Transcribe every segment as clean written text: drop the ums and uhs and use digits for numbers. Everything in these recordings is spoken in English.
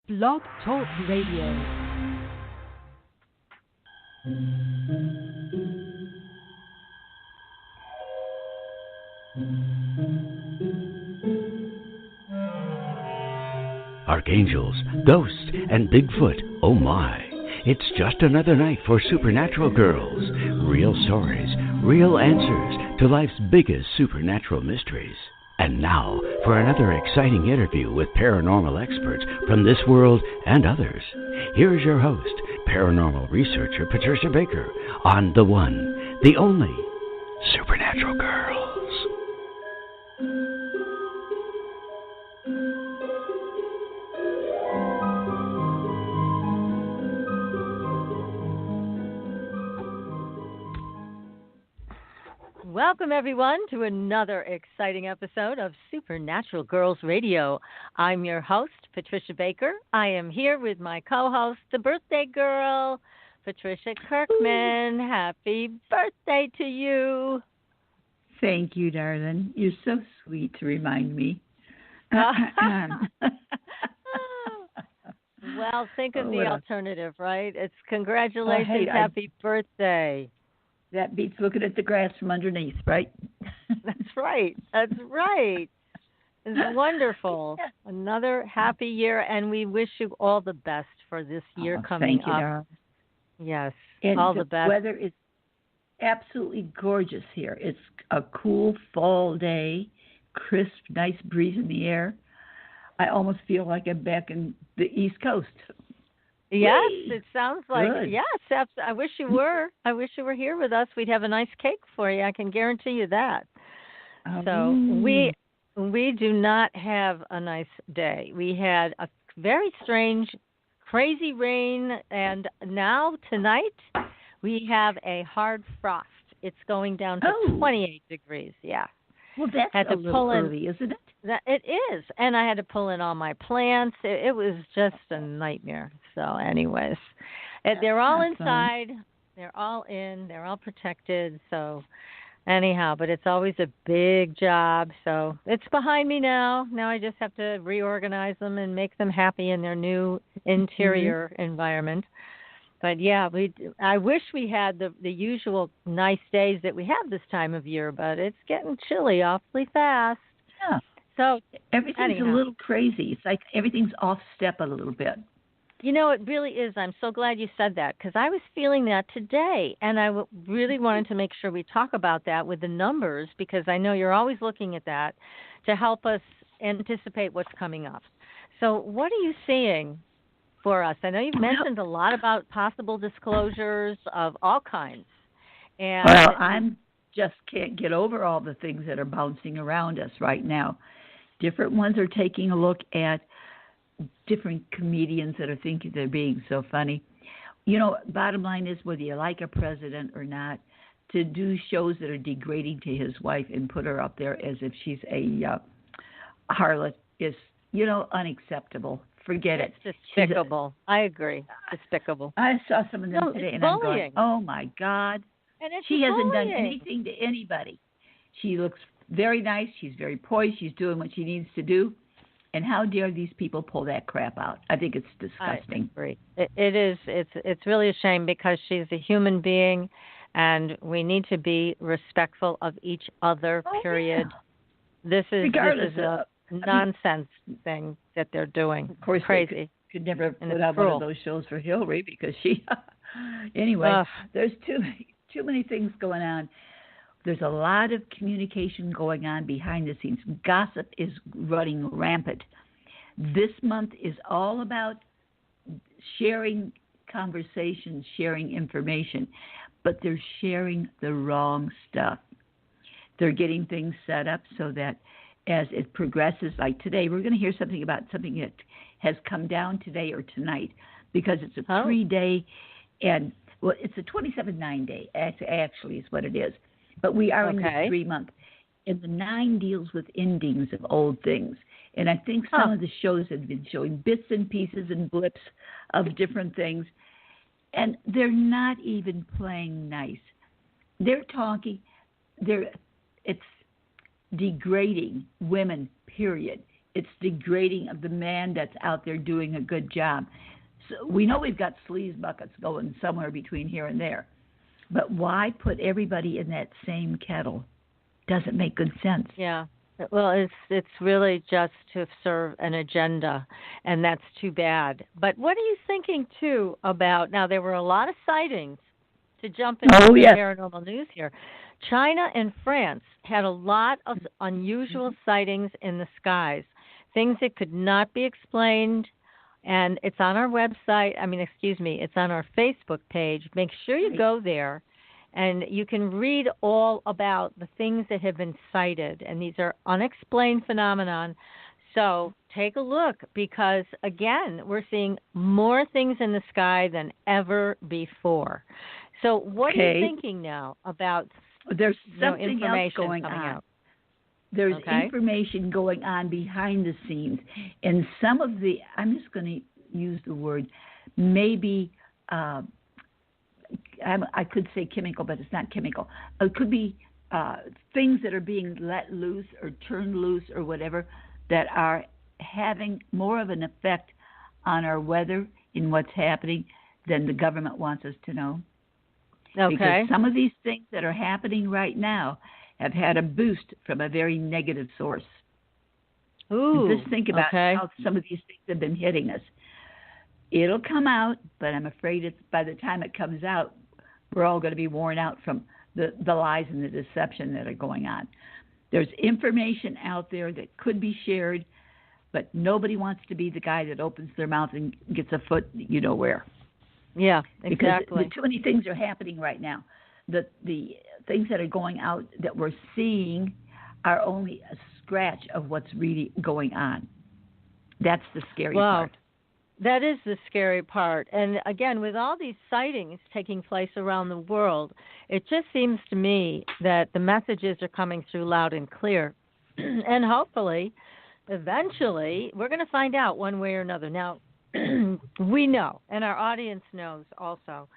Blog Talk Radio. Archangels, ghosts, and Bigfoot, oh my. It's just another night for Supernatural Girls. Real stories, real answers to life's biggest supernatural mysteries. And now for another exciting interview with paranormal experts from this world and others. Here's your host, paranormal researcher Patricia Baker, on the one, the only Supernatural Girls. Welcome, everyone, to another exciting episode of Supernatural Girls Radio. I'm your host, Patricia Baker. I am here with my co-host, the birthday girl, Patricia Kirkman. Happy birthday to you. Thank you, darling. You're so sweet to remind me. Well, think of the alternative, right? It's congratulations, happy birthday. That beats looking at the grass from underneath, right? That's right. That's right. It's wonderful. Another happy year, and we wish you all the best for this year coming up. Darling. Yes, and all the best. The weather is absolutely gorgeous here. It's a cool fall day, crisp, nice breeze in the air. I almost feel like I'm back in the East Coast. Yes, it sounds like good. Yes. I wish you were. I wish you were here with us. We'd have a nice cake for you. I can guarantee you that. So we do not have a nice day. We had a very strange, crazy rain, and now tonight we have a hard frost. It's going down to 28 degrees. Yeah. Well, that's a little early, isn't it? It is, and I had to pull in all my plants. It was just a nightmare. So, anyways, they're all inside. Fun. They're all in. They're all protected. So, anyhow, but it's always a big job. So it's behind me now. Now I just have to reorganize them and make them happy in their new interior environment. But yeah, I wish we had the usual nice days that we have this time of year, but it's getting chilly awfully fast. Yeah. So everything's a little crazy. It's like everything's off step a little bit. You know, it really is. I'm so glad you said that because I was feeling that today, and I really wanted to make sure we talk about that with the numbers because I know you're always looking at that to help us anticipate what's coming up. So what are you seeing for us? I know you've mentioned a lot about possible disclosures of all kinds. And well, I just can't get over all the things that are bouncing around us right now. Different ones are taking a look at different comedians that are thinking they're being so funny. You know, bottom line is whether you like a president or not, to do shows that are degrading to his wife and put her up there as if she's a harlot is, unacceptable. Forget it. It's despicable. I agree. Despicable. I saw some of them today, and I'm going, oh, my God. And she hasn't done anything to anybody. She looks very nice. She's very poised. She's doing what she needs to do. And how dare these people pull that crap out? I think it's disgusting. I agree. It is. It's really a shame because she's a human being, and we need to be respectful of each other, period. Yeah. This is a nonsense thing that they're doing. Of course, crazy. Could never put out one of those shows for Hillary because she... Anyway, there's too many things going on. There's a lot of communication going on behind the scenes. Gossip is running rampant. This month is all about sharing conversations, sharing information, but they're sharing the wrong stuff. They're getting things set up so that as it progresses, like today, we're going to hear something about something that has come down today or tonight because it's a 3-day and, well, it's a 27-9 day, actually is what it is. But we are in the 3-month. And the 9 deals with endings of old things. And I think some of the shows have been showing bits and pieces and blips of different things. And they're not even playing nice. They're talking, it's degrading women, period. it's degrading of the man that's out there doing a good job. So we know we've got sleaze buckets going somewhere between here and there. But why put everybody in that same kettle? Doesn't make good sense. Yeah. Well, it's really just to serve an agenda, and that's too bad. But what are you thinking, too, about, now there were a lot of sightings, to jump into the paranormal news here. China and France had a lot of unusual sightings in the skies, things that could not be explained, and it's on our website. It's on our Facebook page. Make sure you go there. And you can read all about the things that have been cited, and these are unexplained phenomenon. So take a look, because, again, we're seeing more things in the sky than ever before. So what are you thinking now about There's something information else going coming on. out? There's information going on behind the scenes. And some of the, I'm just going to use the word, maybe... I could say chemical, but it's not chemical. It could be things that are being let loose or turned loose or whatever that are having more of an effect on our weather in what's happening than the government wants us to know. Okay. Because some of these things that are happening right now have had a boost from a very negative source. Ooh, just think about how some of these things have been hitting us. It'll come out, but I'm afraid by the time it comes out, we're all going to be worn out from the lies and the deception that are going on. There's information out there that could be shared, but nobody wants to be the guy that opens their mouth and gets a foot you know where. Yeah, exactly. Because too many things are happening right now. The things that are going out that we're seeing are only a scratch of what's really going on. That's the scary part. That is the scary part. And again, with all these sightings taking place around the world, it just seems to me that the messages are coming through loud and clear. And hopefully, eventually, we're going to find out one way or another. Now, we know, and our audience knows also,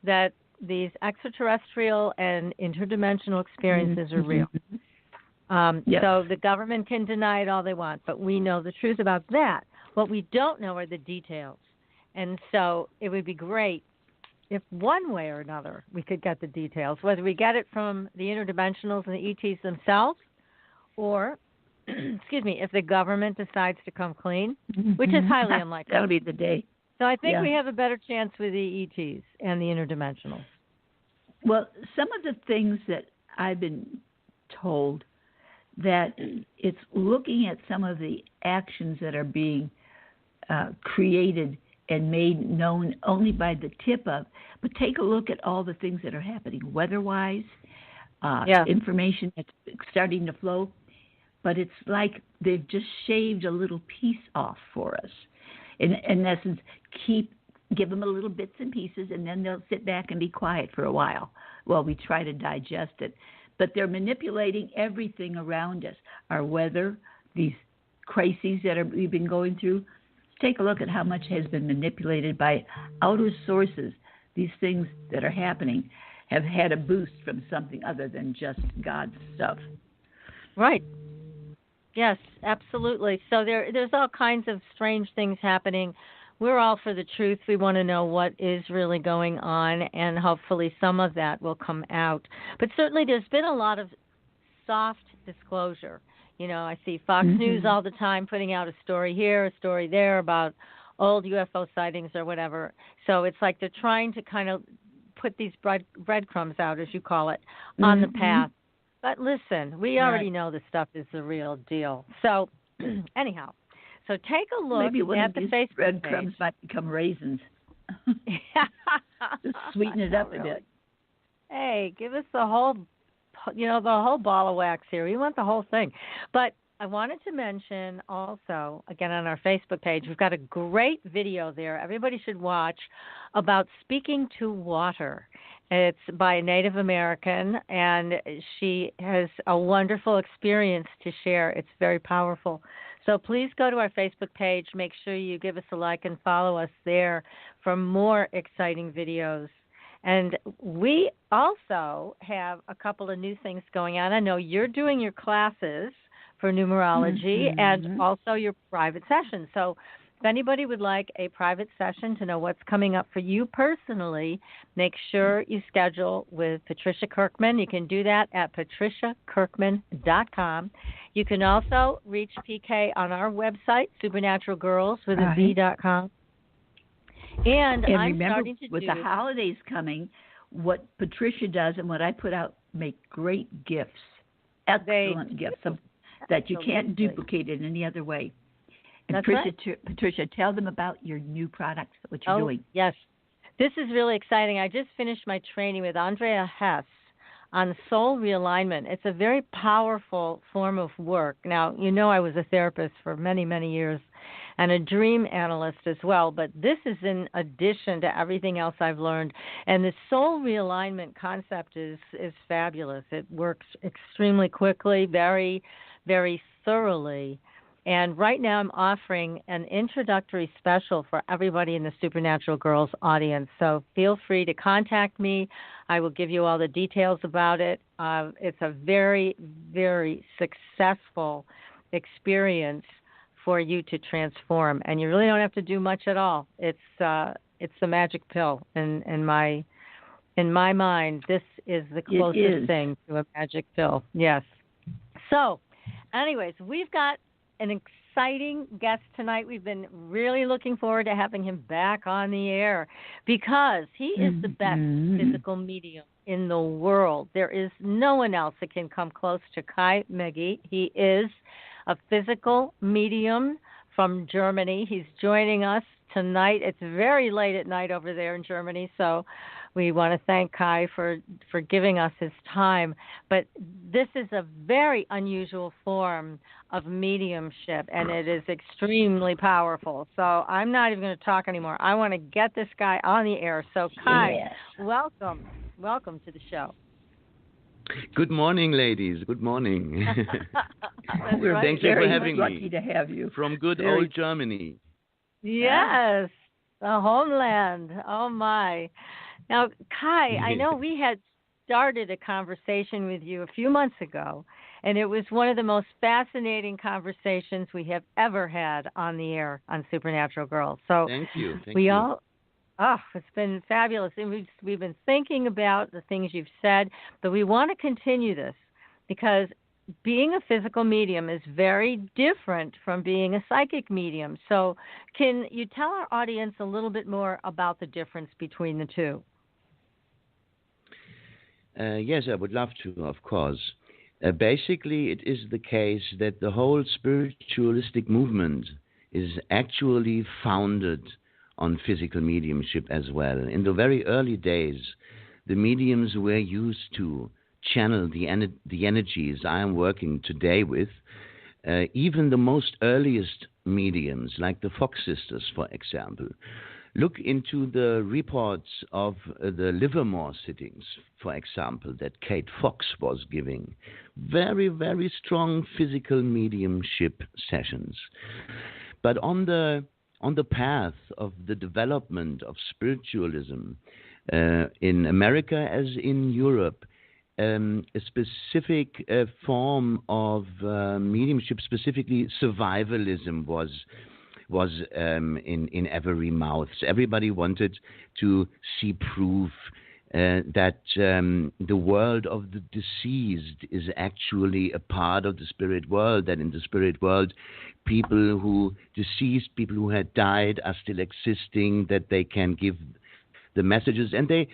that these extraterrestrial and interdimensional experiences are real. So the government can deny it all they want, but we know the truth about that. What we don't know are the details. And so it would be great if one way or another we could get the details, whether we get it from the interdimensionals and the ETs themselves, or, if the government decides to come clean, which is highly unlikely. That'll be the day. So I think we have a better chance with the ETs and the interdimensionals. Well, some of the things that I've been told, that it's looking at some of the actions that are being created and made known only by the tip of, but take a look at all the things that are happening weather-wise, information that's starting to flow, but it's like they've just shaved a little piece off for us. In essence, give them a little bits and pieces, and then they'll sit back and be quiet for a while we try to digest it. But they're manipulating everything around us, our weather, these crises that we've been going through. Take a look at how much has been manipulated by outer sources. These things that are happening have had a boost from something other than just God's stuff. Right. Yes, absolutely. So there's all kinds of strange things happening. We're all for the truth. We want to know what is really going on, and hopefully some of that will come out. But certainly there's been a lot of soft disclosure. I see Fox News all the time putting out a story here, a story there about old UFO sightings or whatever. So it's like they're trying to kind of put these breadcrumbs out, as you call it, on the path. But listen, we already know this stuff is the real deal. So anyhow, so take a look at the Facebook breadcrumbs page. Might become raisins. Just sweeten it up a bit. Hey, give us the whole ball of wax here. We want the whole thing. But I wanted to mention also, again, on our Facebook page, we've got a great video there everybody should watch about speaking to water. It's by a Native American, and she has a wonderful experience to share. It's very powerful. So please go to our Facebook page. Make sure you give us a like and follow us there for more exciting videos. And we also have a couple of new things going on. I know you're doing your classes for numerology and also your private session. So if anybody would like a private session to know what's coming up for you personally, make sure you schedule with Patricia Kirkman. You can do that at patriciakirkman.com. You can also reach PK on our website, supernaturalgirls.com. And I'm remember, starting to with the holidays coming, what Patricia does and what I put out make great gifts, excellent gifts that you can't duplicate in any other way. And Patricia, tell them about your new products, what you're doing. Yes. This is really exciting. I just finished my training with Andrea Hess on soul realignment. It's a very powerful form of work. Now, I was a therapist for many, many years and a dream analyst as well, but this is in addition to everything else I've learned. And the soul realignment concept is fabulous. It works extremely quickly, very, very thoroughly. And right now I'm offering an introductory special for everybody in the Supernatural Girls audience. So feel free to contact me. I will give you all the details about it. It's a very, very successful experience for you to transform. And you really don't have to do much at all. It's the magic pill. In my mind, this is the closest thing to a magic pill. Yes. So anyways, we've got an exciting guest tonight. We've been really looking forward to having him back on the air because he is the best physical medium in the world. There is no one else that can come close to Kai Muegge. He is a physical medium from Germany. He's joining us tonight. It's very late at night over there in Germany, so we want to thank Kai for giving us his time. But this is a very unusual form of mediumship, and it is extremely powerful. So I'm not even going to talk anymore. I want to get this guy on the air. So Kai, welcome. Welcome to the show. Good morning, ladies. Good morning. We're Thank you for having me. Lucky to have you. From good old Germany. Yes, the homeland. Oh, my. Now, Kai, I know we had started a conversation with you a few months ago, and it was one of the most fascinating conversations we have ever had on the air on Supernatural Girls. So thank you. It's been fabulous. And we've been thinking about the things you've said, but we want to continue this because being a physical medium is very different from being a psychic medium. So can you tell our audience a little bit more about the difference between the two? Yes, I would love to, of course. Basically, it is the case that the whole spiritualistic movement is actually founded on physical mediumship as well. In the very early days, the mediums were used to channel the energies I am working today with. Even the most earliest mediums, like the Fox sisters, for example, look into the reports of the Livermore sittings, for example, that Kate Fox was giving. Very, very strong physical mediumship sessions. But on the path of the development of spiritualism in America as in Europe, a specific form of mediumship, specifically survivalism, was in every mouth. So everybody wanted to see proof that the world of the deceased is actually a part of the spirit world, that in the spirit world, people who had died are still existing, that they can give the messages, and they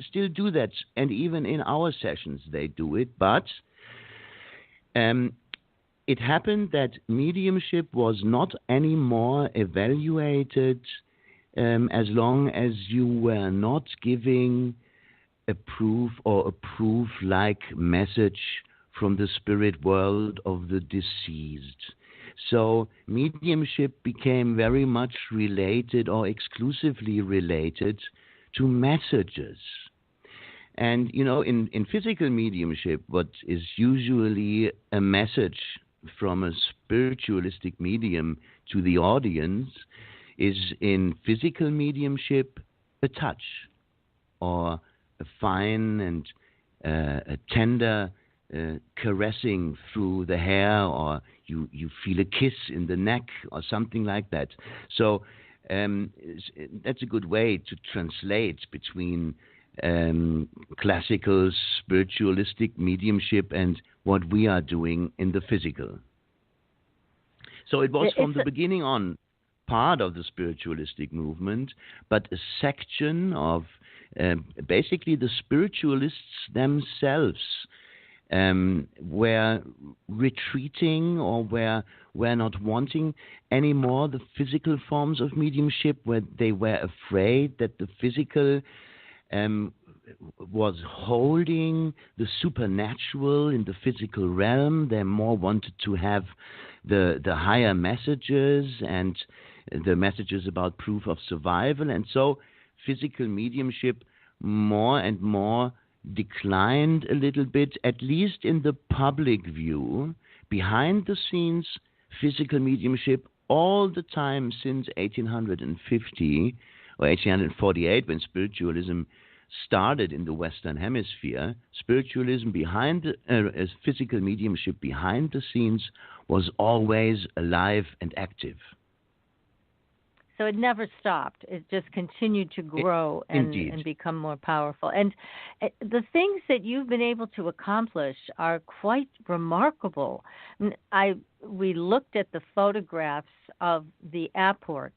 still do that, and even in our sessions they do it, but it happened that mediumship was not anymore evaluated as long as you were not giving a proof or a proof-like message from the spirit world of the deceased. So mediumship became very much related or exclusively related to messages. And, in physical mediumship, what is usually a message from a spiritualistic medium to the audience is in physical mediumship a touch or a fine and a tender caressing through the hair, or you feel a kiss in the neck or something like that. So that's a good way to translate between classical spiritualistic mediumship and what we are doing in the physical. So it was from the beginning on part of the spiritualistic movement, but a section of basically the spiritualists themselves were retreating, or were not wanting anymore the physical forms of mediumship, where they were afraid that the physical was holding the supernatural in the physical realm. They more wanted to have the higher messages and the messages about proof of survival. And so physical mediumship more and more declined a little bit, at least in the public view. Behind the scenes, physical mediumship all the time since 1850 or 1848, when spiritualism started in the Western Hemisphere, spiritualism physical mediumship behind the scenes was always alive and active. So it never stopped. It just continued to grow and become more powerful. And the things that you've been able to accomplish are quite remarkable. We looked at the photographs of the apports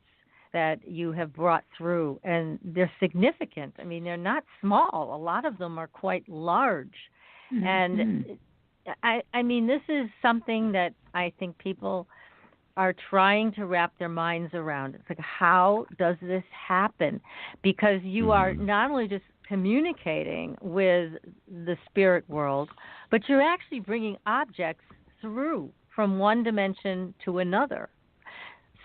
that you have brought through, and they're significant. I mean, they're not small. A lot of them are quite large. Mm-hmm. And I mean, this is something that I think people are trying to wrap their minds around. It's like, how does this happen? Because you are not only just communicating with the spirit world, but you're actually bringing objects through from one dimension to another.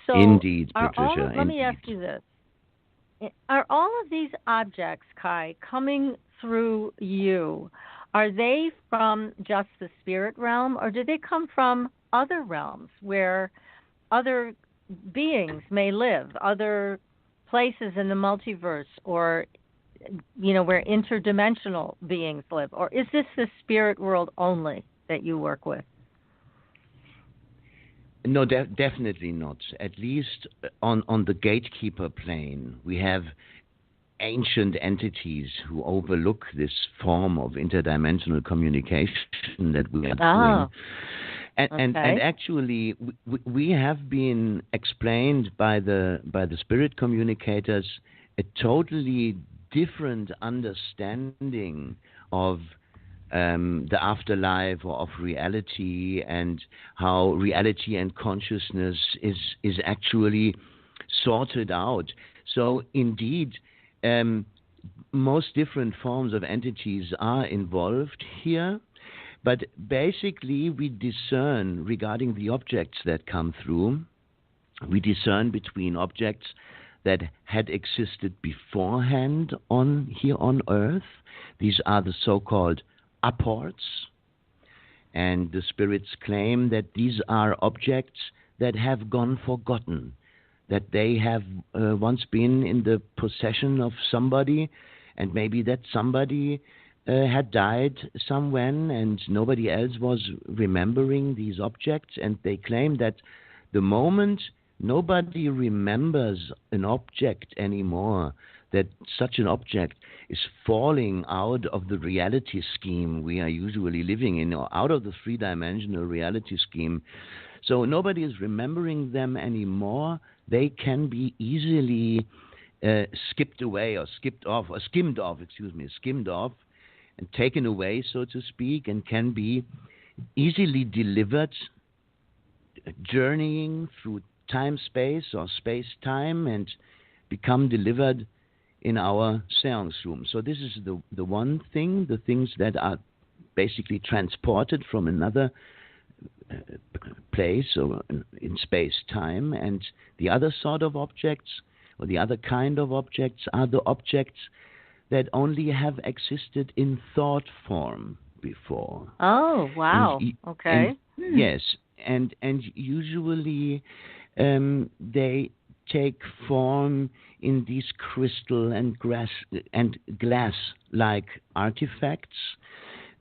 So indeed, Patricia. Let me ask you this. Are all of these objects, Kai, coming through you, are they from just the spirit realm, or do they come from other realms where other beings may live, other places in the multiverse, or, where interdimensional beings live? Or is this the spirit world only that you work with? No, definitely not. At least on the gatekeeper plane, we have ancient entities who overlook this form of interdimensional communication that we are doing. And actually, we have been explained by the spirit communicators a totally different understanding of the afterlife, or of reality, and how reality and consciousness is actually sorted out. So indeed, most different forms of entities are involved here. But basically, we discern, regarding the objects that come through, we discern between objects that had existed beforehand here on Earth. These are the so-called apports. And the spirits claim that these are objects that have gone forgotten, that they have once been in the possession of somebody, and maybe that somebody had died somewhere and nobody else was remembering these objects. And they claim that the moment nobody remembers an object anymore, that such an object is falling out of the reality scheme we are usually living in, or out of the three-dimensional reality scheme. So nobody is remembering them anymore. They can be easily skimmed off, and taken away, so to speak, and can be easily delivered, journeying through time-space or space-time, and become delivered in our seance room. So this is the one thing, the things that are basically transported from another place or in space-time. And the other sort of objects, or the other kind of objects, are the objects that only have existed in thought form before. Oh, wow. Okay. Yes, and usually they take form in these crystal and glass-like artifacts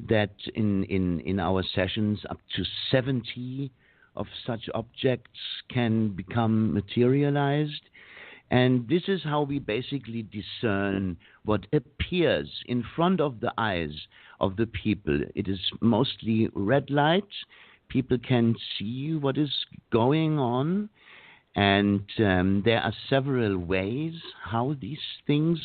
that in our sessions up to 70 of such objects can become materialized. And this is how we basically discern what appears in front of the eyes of the people. It is mostly red light. People can see what is going on. And there are several ways how these things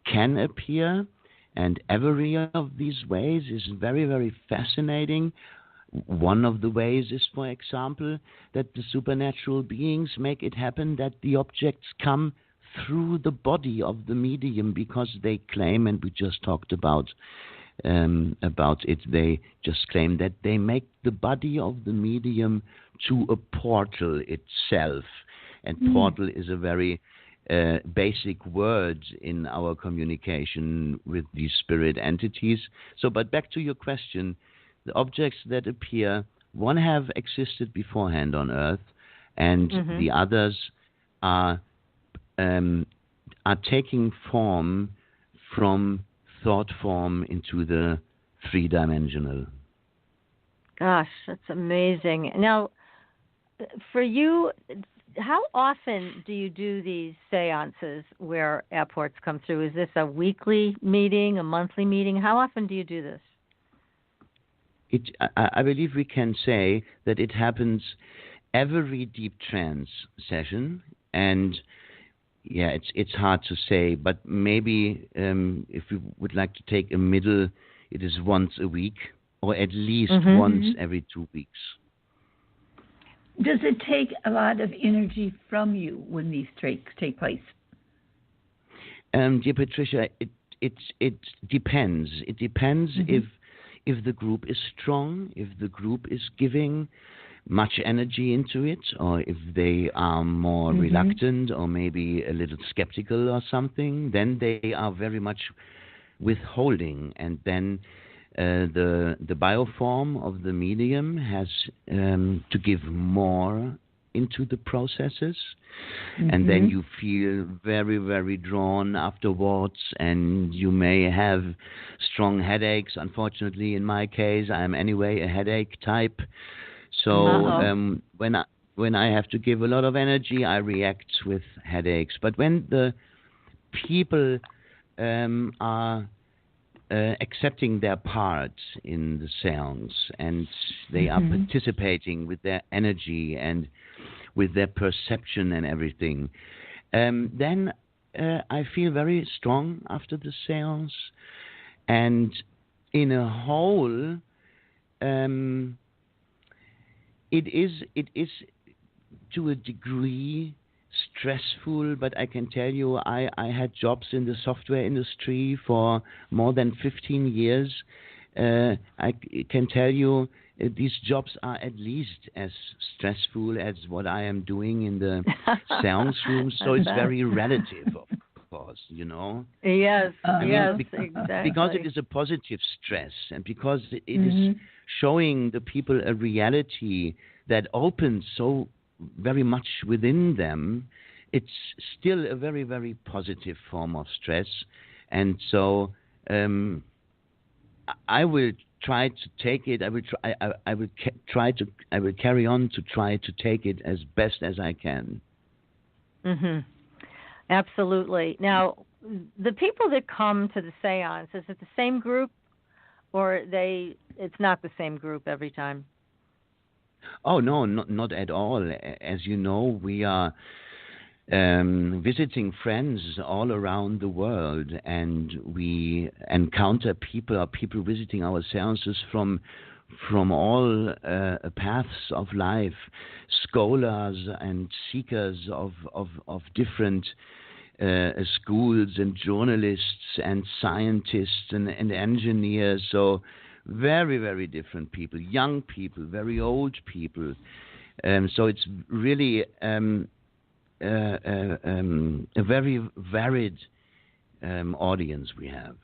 can appear. And every of these ways is very, very fascinating. One of the ways is, for example, that the supernatural beings make it happen that the objects come through the body of the medium, because they claim, and we just talked about it, they just claim that they make the body of the medium to a portal itself. And portal is a very basic word in our communication with these spirit entities. So, but back to your question, the objects that appear, one have existed beforehand on Earth, and the others are taking form from thought form into the three-dimensional. Gosh, that's amazing. Now, for you, how often do you do these seances where apports come through? Is this a weekly meeting, a monthly meeting? How often do you do this? I believe we can say that it happens every deep trance session, and yeah, it's hard to say, but maybe if we would like to take a middle, it is once a week, or at least once every 2 weeks. Does it take a lot of energy from you when these take place? Dear Patricia, it depends. It depends if the group is strong, if the group is giving much energy into it, or if they are more reluctant or maybe a little skeptical or something, then they are very much withholding. And then the bioform of the medium has to give more into the processes. And then you feel very, very drawn afterwards, and you may have strong headaches. Unfortunately, in my case, I am anyway a headache type. So when I have to give a lot of energy, I react with headaches. But when the people are accepting their part in the seance, and they are participating with their energy and with their perception and everything, then I feel very strong after the seance. And in a whole, it is to a degree stressful, but I can tell you I had jobs in the software industry for more than 15 years. I can tell you these jobs are at least as stressful as what I am doing in the seance room, so it's very relative, of course, you know. Yes, exactly. Because it is a positive stress, and because it is showing the people a reality that opens so very much within them, it's still a very, very positive form of stress. And so I will try to take it. I will carry on to try to take it as best as I can. Absolutely. Now, the people that come to the seance, is it the same group, or it's not the same group every time? Oh, no, not at all. As you know, we are visiting friends all around the world, and we encounter people visiting our seances from all paths of life, scholars and seekers of different schools, and journalists and scientists and engineers. So very, very different people, young people, very old people. So it's really a very varied audience we have.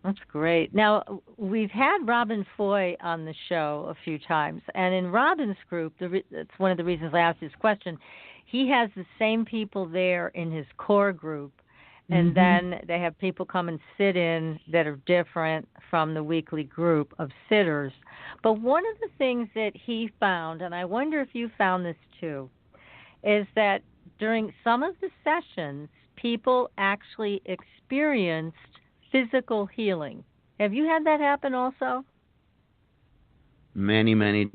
That's great. Now, we've had Robin Foy on the show a few times, and in Robin's group, that's one of the reasons I asked this question, he has the same people there in his core group, And then they have people come and sit in that are different from the weekly group of sitters. But one of the things that he found, and I wonder if you found this too, is that during some of the sessions, people actually experienced physical healing. Have you had that happen also? Many, many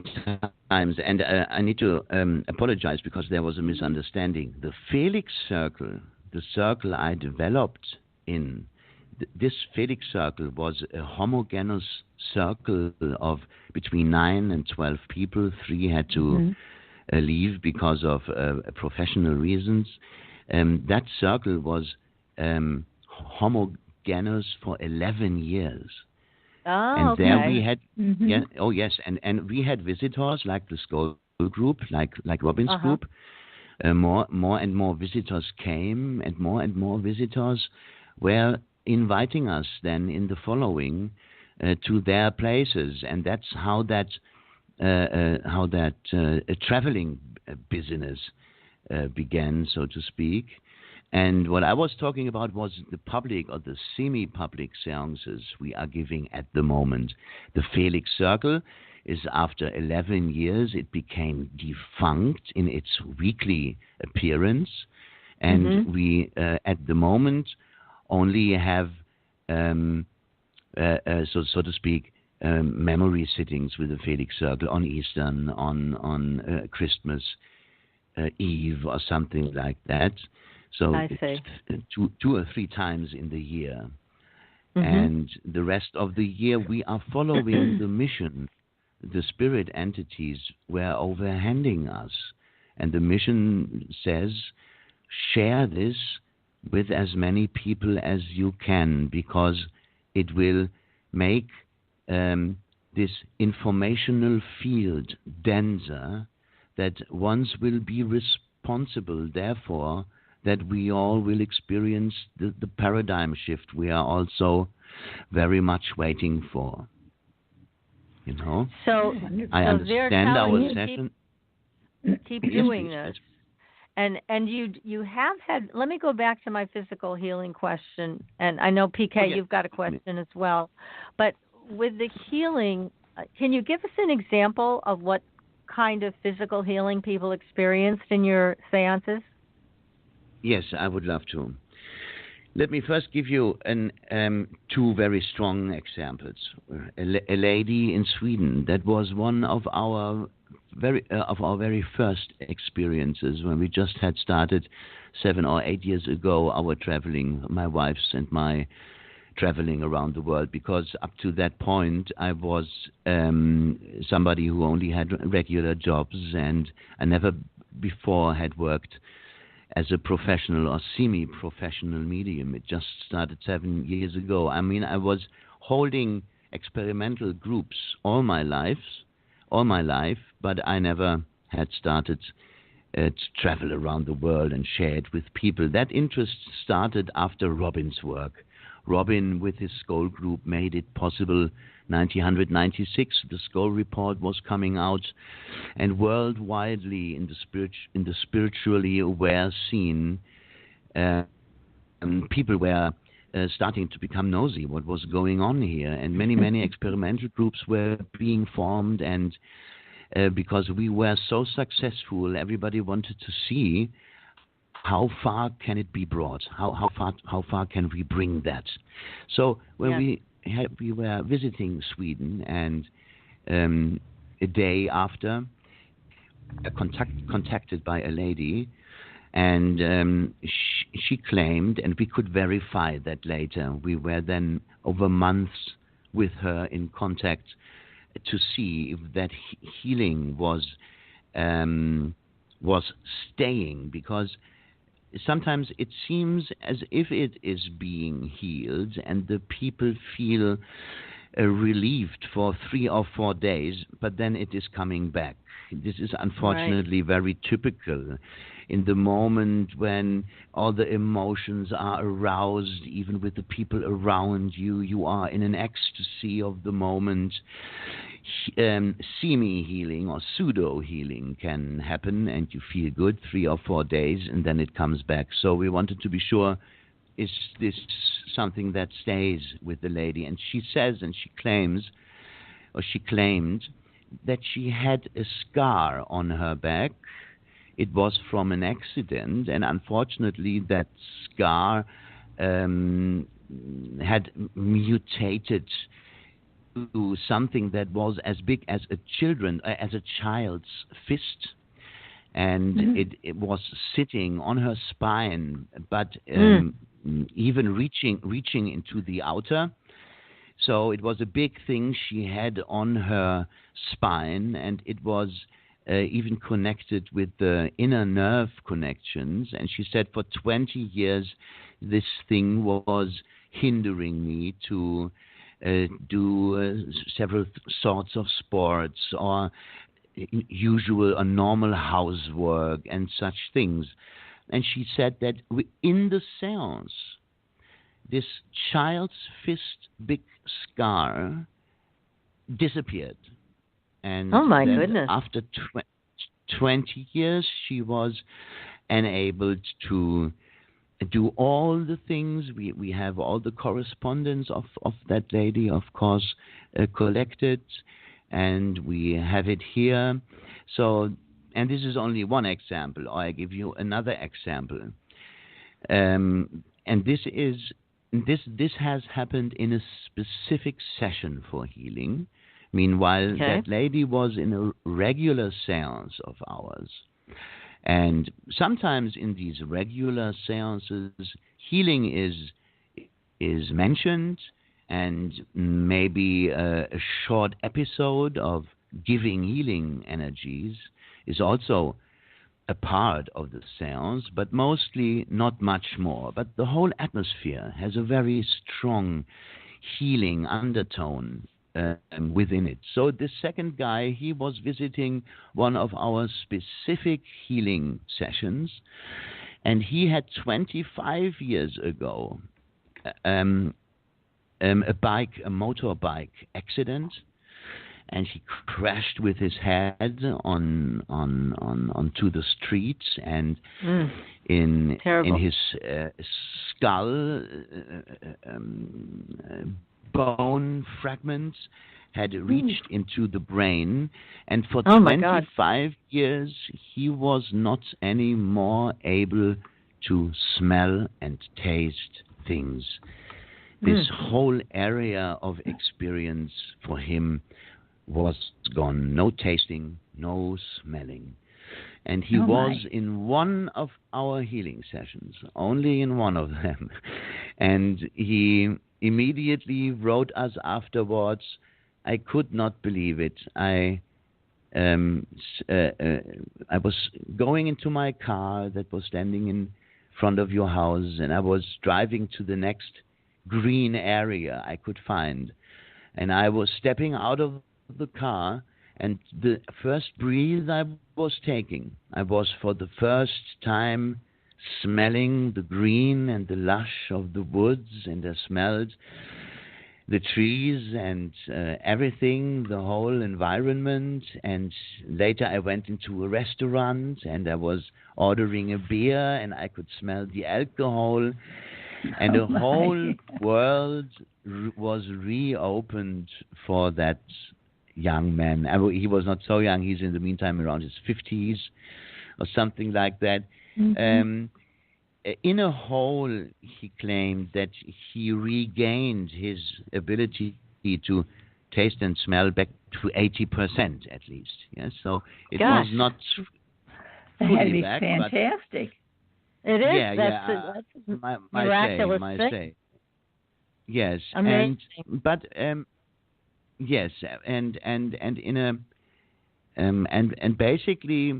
times. And I need to apologize because there was a misunderstanding. The Felix Circle, the circle I developed in, this Felix Circle was a homogeneous circle of between 9 and 12 people. 3 had to leave because of professional reasons. That circle was homogeneous for 11 years. Oh, and okay. there we had, and we had visitors like the Skull group, like Robin's group. More and more visitors came, and more visitors were inviting us then in the following to their places, and that's how that traveling business began, so to speak. And what I was talking about was the public or the semi-public seances we are giving at the moment. The Felix Circle is after 11 years, it became defunct in its weekly appearance. And we, at the moment, only have, so to speak, memory sittings with the Felix Circle on Easter, on Christmas Eve or something like that. So it's 2 or 3 times in the year. And the rest of the year we are following the mission the spirit entities were overhanding us. And the mission says, share this with as many people as you can, because it will make this informational field denser, that ones will be responsible, therefore, that we all will experience the paradigm shift we are also very much waiting for. You know? So I understand our session. Keep doing this. And you have had, let me go back to my physical healing question, and I know, PK, you've got a question as well. But with the healing, can you give us an example of what kind of physical healing people experienced in your seances? Yes, I would love to. Let me first give you 2 very strong examples. A lady in Sweden, that was one of our very first experiences when we just had started 7 or 8 years ago our traveling, my wife's and my traveling around the world, because up to that point I was somebody who only had regular jobs, and I never before had worked as a professional or semi-professional medium. It just started 7 years ago. I mean, I was holding experimental groups all my life, but I never had started to travel around the world and share it with people. That interest started after Robin's work. Robin, with his Skull group, made it possible. 1996, the Skull report was coming out, and worldwidely in the spiritually aware scene, people were starting to become nosy what was going on here, and many experimental groups were being formed, and because we were so successful, everybody wanted to see how far can it be brought, how far can we bring that. So when we were visiting Sweden, and a day after, contacted by a lady, and she claimed, and we could verify that later, we were then over months with her in contact to see if that healing was staying, because sometimes it seems as if it is being healed and the people feel relieved for 3 or 4 days, but then it is coming back. This is unfortunately very typical. In the moment when all the emotions are aroused, even with the people around you, you are in an ecstasy of the moment. Semi-healing or pseudo-healing can happen, and you feel good 3 or 4 days, and then it comes back. So we wanted to be sure is this something that stays with the lady. And she says, and she claimed that she had a scar on her back. It was from an accident, and unfortunately that scar had mutated to something that was as big as a child's fist, and it was sitting on her spine, but even reaching into the outer. So it was a big thing she had on her spine, and it was even connected with the inner nerve connections. And she said for 20 years this thing was hindering me to do several sorts of sports or usual or normal housework and such things. And she said that in the seance, this child's fist big scar disappeared. And oh my goodness! After 20 years, she was enabled to do all the things. We have all the correspondence of that lady, of course, collected, and we have it here. So, and this is only one example. Or I give you another example, and this has happened in a specific session for healing. Meanwhile, that lady was in a regular seance of ours. And sometimes in these regular seances, healing is mentioned, and maybe a short episode of giving healing energies is also a part of the seance, but mostly not much more. But the whole atmosphere has a very strong healing undertone within it. So the second guy, he was visiting one of our specific healing sessions, and he had 25 years ago a motorbike accident, and he crashed with his head onto the streets, and in his skull bone fragments had reached into the brain, and for 25 years he was not anymore able to smell and taste things. This whole area of experience for him was gone. No tasting, no smelling. And he was in one of our healing sessions, only in one of them. And he immediately wrote us afterwards, I could not believe it. I was going into my car that was standing in front of your house, and I was driving to the next green area I could find. And I was stepping out of the car, and the first breath I was taking, I was for the first time smelling the green and the lush of the woods, and I smelled the trees and everything, the whole environment. And later I went into a restaurant and I was ordering a beer, and I could smell the alcohol, and the whole world was reopened for that young man. He was not so young. He's in the meantime around his 50s or something like that. In a whole, he claimed that he regained his ability to taste and smell back to 80% at least. Yes, so it was not fully back. That'd be fantastic. It is. Yeah, that's my miraculous say. Yes, amazing. Yes, and in a and basically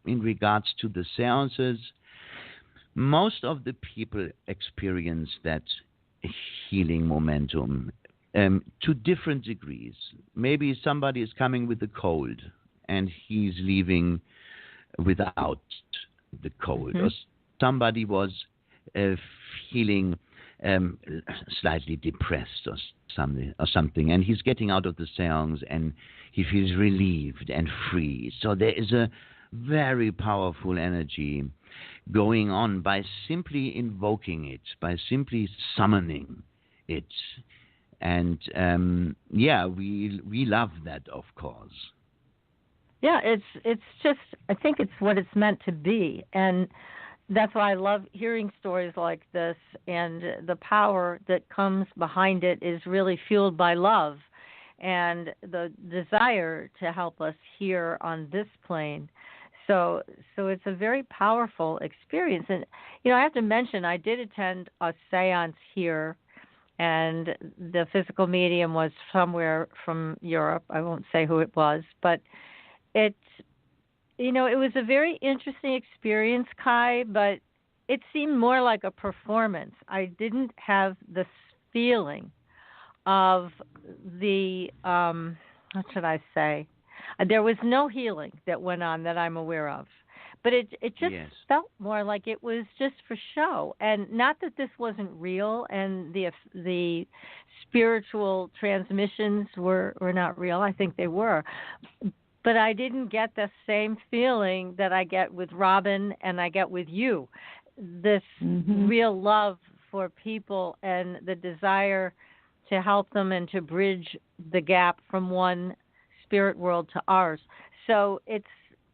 in regards to the seances, most of the people experience that healing momentum to different degrees. Maybe somebody is coming with a cold and he's leaving without the cold, or somebody was feeling slightly depressed or something, and he's getting out of the seance and he feels relieved and free. So there is a very powerful energy going on by simply invoking it, by simply summoning it. And we love that, of course. Yeah, it's just, I think it's what it's meant to be, and that's why I love hearing stories like this, and the power that comes behind it is really fueled by love and the desire to help us here on this plane. So it's a very powerful experience. And, I have to mention, I did attend a seance here, and the physical medium was somewhere from Europe. I won't say who it was, but it was a very interesting experience, Kai, but it seemed more like a performance. I didn't have the feeling of the, what should I say? There was no healing that went on that I'm aware of. But it just felt more like it was just for show. And not that this wasn't real and the spiritual transmissions were not real. I think they were. But I didn't get the same feeling that I get with Robin and I get with you. This real love for people and the desire to help them and to bridge the gap from one spirit world to ours. So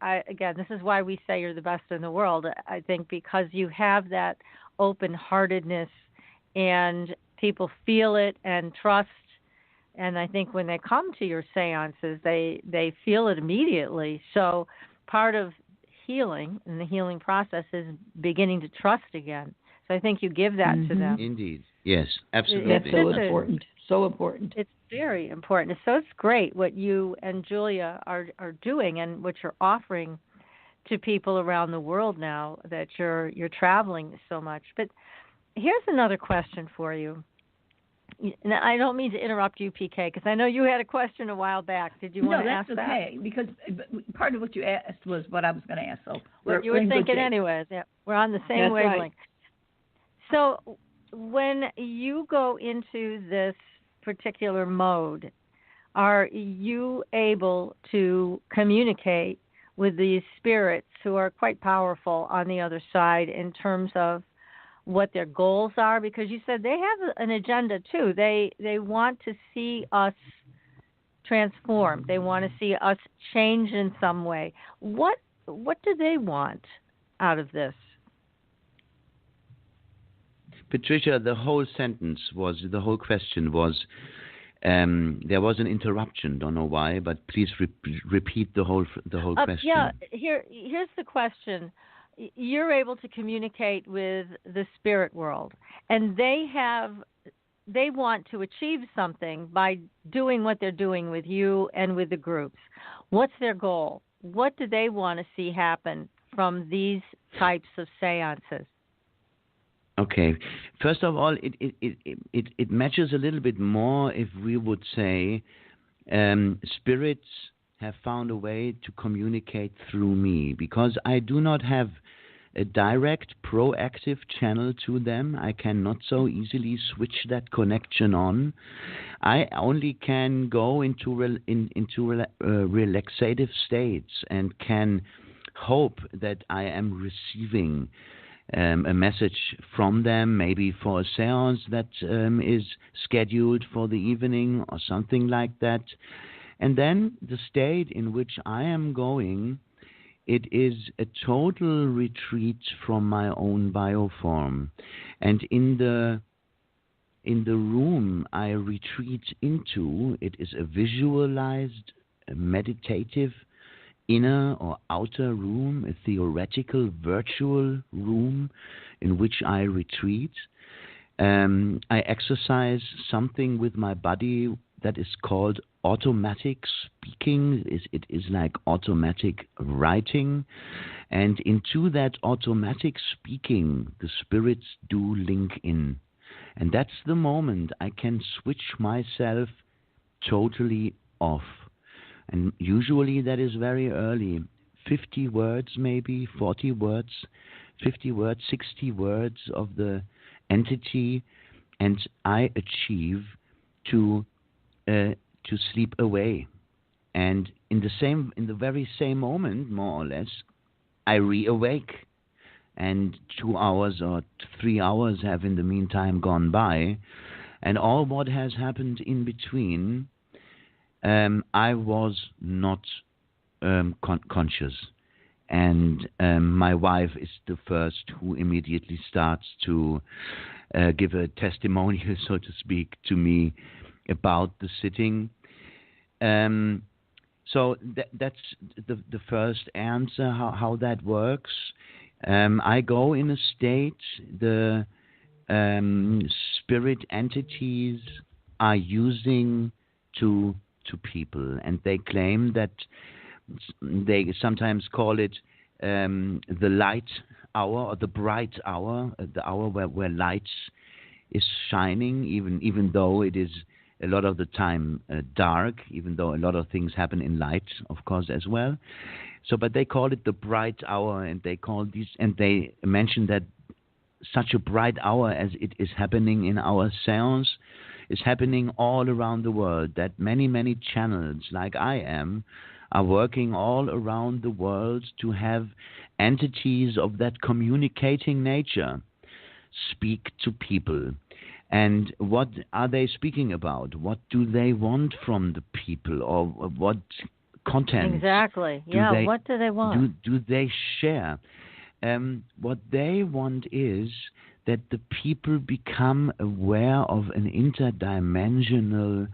again, this is why we say you're the best in the world. I think because you have that open-heartedness and people feel it and trust. And I think when they come to your seances, they feel it immediately. So part of healing and the healing process is beginning to trust again. So I think you give that to them. Indeed. Yes, absolutely. That's so important. So important. It's very important. So it's great what you and Julia are doing and what you're offering to people around the world now that you're traveling so much. But here's another question for you. Now, I don't mean to interrupt you, PK, because I know you had a question a while back. Did you want to ask that? No, that's okay, because part of what you asked was what I was going to ask. So you were thinking anyways. Yeah, we're on the same wavelength. Right. So when you go into this particular mode, are you able to communicate with these spirits who are quite powerful on the other side in terms of what their goals are? Because you said they have an agenda too. They want to see us transform. They want to see us change in some way. What do they want out of this? Patricia, the whole question was, there was an interruption. Don't know why, but please repeat the whole question. Yeah, here's the question. You're able to communicate with the spirit world, and they want to achieve something by doing what they're doing with you and with the groups. What's their goal? What do they want to see happen from these types of seances? Okay. First of all, it matches a little bit more if we would say spirits have found a way to communicate through me, because I do not have a direct proactive channel to them. I cannot so easily switch that connection on. I only can go into relaxative states and can hope that I am receiving a message from them, maybe for a seance that is scheduled for the evening or something like that. And then the state in which I am going, it is a total retreat from my own bioform. And in the room I retreat into, it is a visualized, a meditative, inner or outer room, a theoretical, virtual room in which I retreat. I exercise something with my body that is called automatic speaking. It is like automatic writing. And into that automatic speaking, the spirits do link in. And that's the moment I can switch myself totally off. And usually that is very early, 50 words maybe, 40 words, 50 words, 60 words of the entity, and I achieve to sleep away. And in the very same moment, more or less, I reawake. and 2 hours or 3 hours have in the meantime gone by, and all what has happened in between, I was not conscious. And my wife is the first who immediately starts to give a testimonial, so to speak, to me about the sitting. So that's the first answer, how that works. I go in a state, the spirit entities are using to people, and they claim that they sometimes call it the light hour or the bright hour, the hour where light is shining, even though it is a lot of the time dark, even though a lot of things happen in light, of course, as well. So, but they call it the bright hour, and they call these, and they mention that such a bright hour as it is happening in our seance is happening all around the world, that many channels, like I am, are working all around the world to have entities of that communicating nature speak to people. And what are they speaking about? What do they want from the people, or what content? Exactly. What do they want? Do they share? What they want is that the people become aware of an interdimensional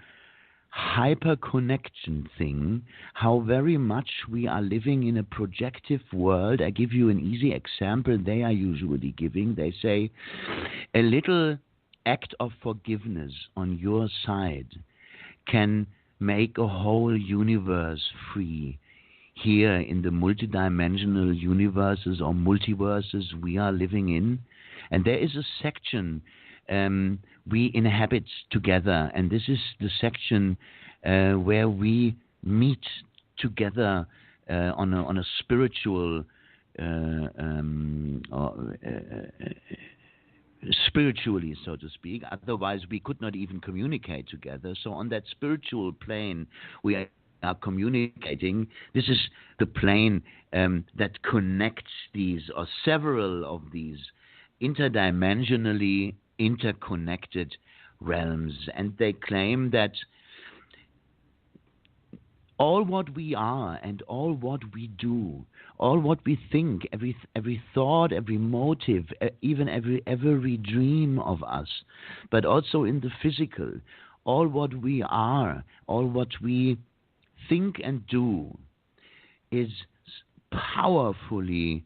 hyper-connection thing, how very much we are living in a projective world. I give you an easy example they are usually giving. They say a little act of forgiveness on your side can make a whole universe free. Here in the multidimensional universes or multiverses we are living in, and there is a section we inhabit together, and this is the section where we meet together on a spiritual spiritually, so to speak. Otherwise we could not even communicate together. So on that spiritual plane we are communicating. This is the plane that connects these, or several of these, interdimensionally interconnected realms. And they claim that all what we are and all what we do, all what we think, every thought, every motive, even every dream of us, but also in the physical, all what we are, all what we think and do is powerfully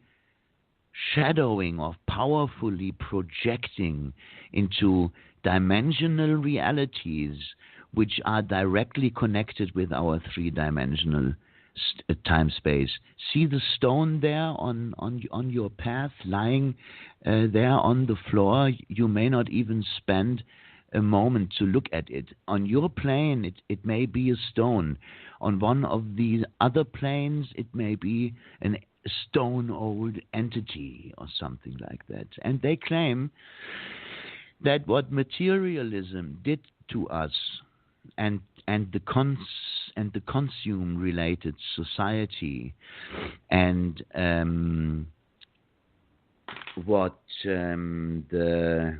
shadowing or powerfully projecting into dimensional realities which are directly connected with our three-dimensional time-space. See the stone there on your path, lying there on the floor. You may not even spend a moment to look at it. On your plane, it may be a stone. On one of the other planes, it may be a stone-old entity or something like that. And they claim that what materialism did to us and the consume-related society, and what the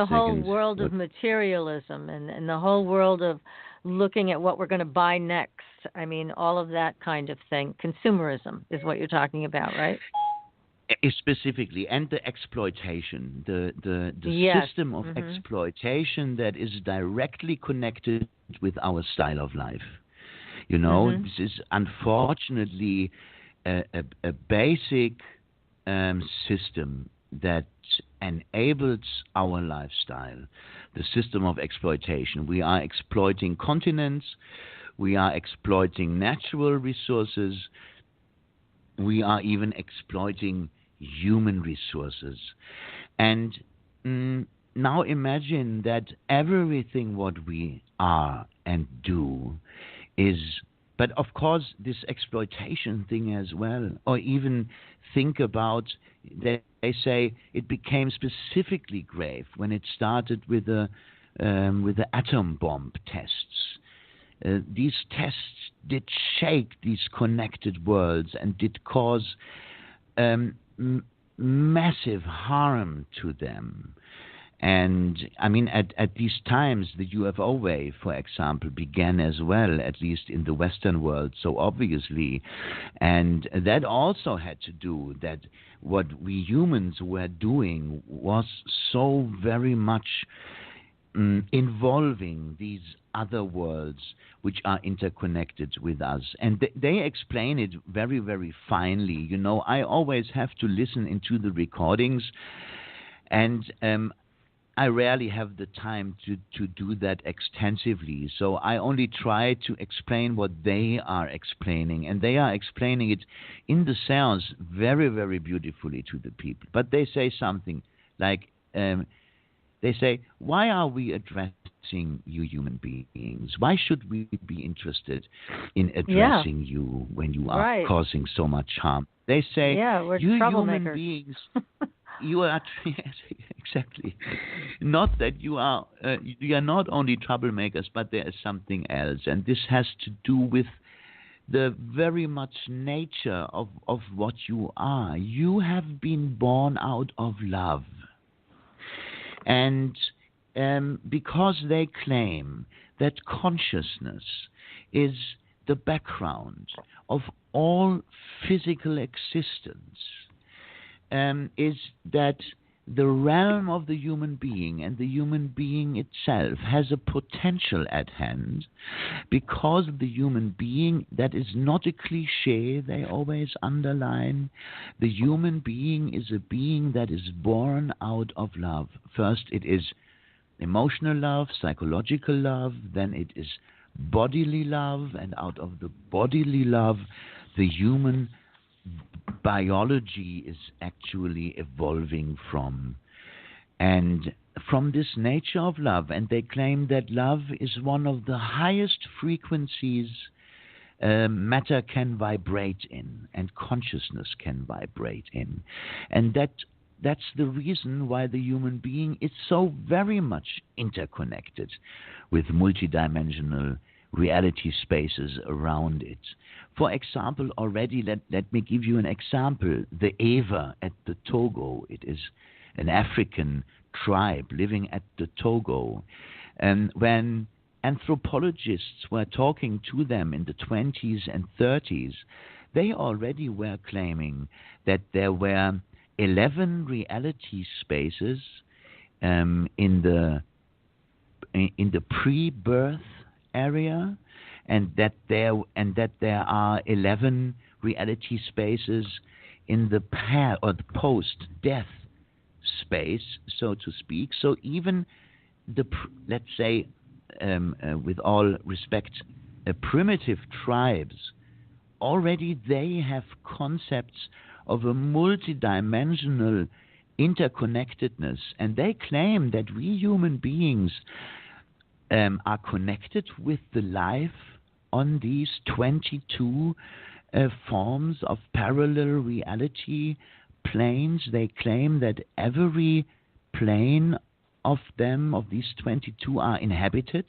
whole world of materialism and the whole world of looking at what we're going to buy next. I mean, all of that kind of thing. Consumerism is what you're talking about, right? Specifically, and the exploitation, the yes. system of exploitation that is directly connected with our style of life. You know, this is unfortunately a basic system that enables our lifestyle, the system of exploitation. We are exploiting continents, we are exploiting natural resources, we are even exploiting human resources. And now imagine that everything what we are and do is, but of course this exploitation thing as well, or even think about, they say it became specifically grave when it started with the atom bomb tests. These tests did shake these connected worlds and did cause massive harm to them. And I mean, at these times, the UFO wave, for example, began as well, at least in the Western world, so obviously. And that also had to do that what we humans were doing was so very much involving these other worlds which are interconnected with us. And they explain it very, very finely. You know, I always have to listen into the recordings, and I rarely have the time to do that extensively. So I only try to explain what they are explaining. And they are explaining it in the seance very, very beautifully to the people. But they say something like, they say, why are we addressing you human beings? Why should we be interested in addressing you when you are causing so much harm? They say, we're you troublemakers. human beings... You are exactly not that you are not only troublemakers, but there is something else, and this has to do with the very much nature of what you are. You have been born out of love, and because they claim that consciousness is the background of all physical existence. Is that the realm of the human being and the human being itself has a potential at hand, because the human being, that is not a cliche, they always underline, the human being is a being that is born out of love. First it is emotional love, psychological love, then it is bodily love, and out of the bodily love, the human biology is actually evolving from. And from this nature of love, and they claim that love is one of the highest frequencies matter can vibrate in, and consciousness can vibrate in. And that's the reason why the human being is so very much interconnected with multidimensional reality spaces around it. For example, already, let me give you an example. The Ewa at the Togo, it is an African tribe living at the Togo. And when anthropologists were talking to them in the 20s and 30s, they already were claiming that there were 11 reality spaces in the pre-birth area, and that there are 11 reality spaces in the post-death space, so to speak. So even let's say, with all respect, primitive tribes, already they have concepts of a multidimensional interconnectedness, and they claim that we human beings are connected with the life on these 22 forms of parallel reality planes. They claim that every plane of these 22 are inhabited,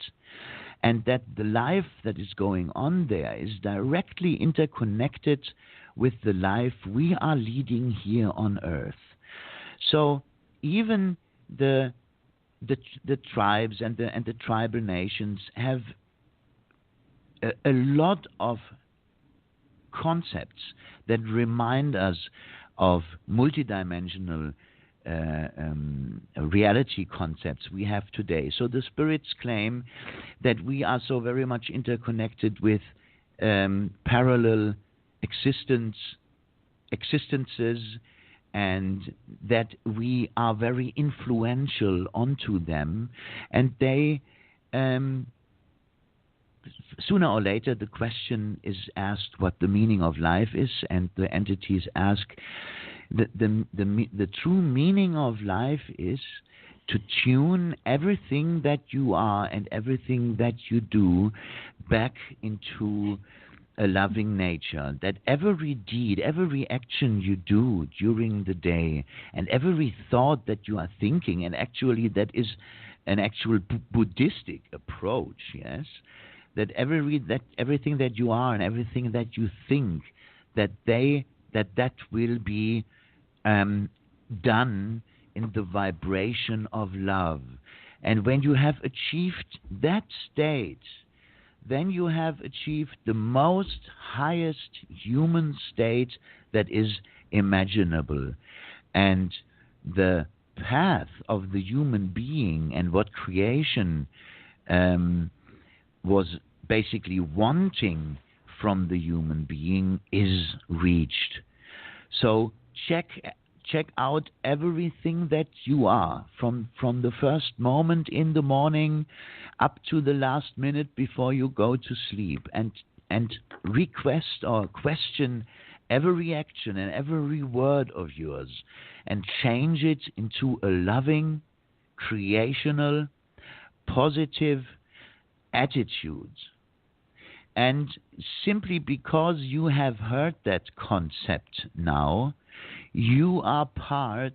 and that the life that is going on there is directly interconnected with the life we are leading here on Earth. So even the tribes and the tribal nations have a lot of concepts that remind us of multidimensional reality concepts we have today. So the spirits claim that we are so very much interconnected with parallel existences, and that we are very influential onto them, and they sooner or later the question is asked what the meaning of life is, and the entities ask the true meaning of life is to tune everything that you are and everything that you do back into a loving nature, that every deed, every action you do during the day, and every thought that you are thinking, and actually that is an actual Buddhistic approach, yes, that everything that you are and everything that you think, that they that will be done in the vibration of love. And when you have achieved that state, then you have achieved the most highest human state that is imaginable. And the path of the human being and what creation was basically wanting from the human being is reached. So check out everything that you are, from the first moment in the morning up to the last minute before you go to sleep, and request or question every action and every word of yours, and change it into a loving, creational, positive attitude. And simply because you have heard that concept now, you are part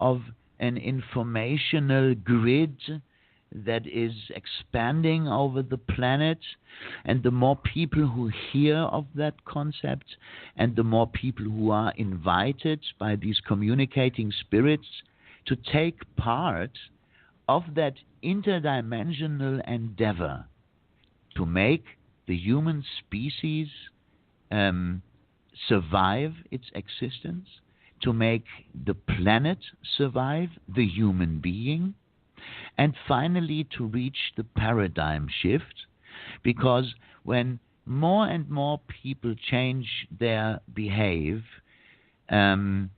of an informational grid that is expanding over the planet, and the more people who hear of that concept, and the more people who are invited by these communicating spirits to take part of that interdimensional endeavor to make the human species survive its existence, to make the planet survive the human being, and finally to reach the paradigm shift. Because when more and more people change their behavior, the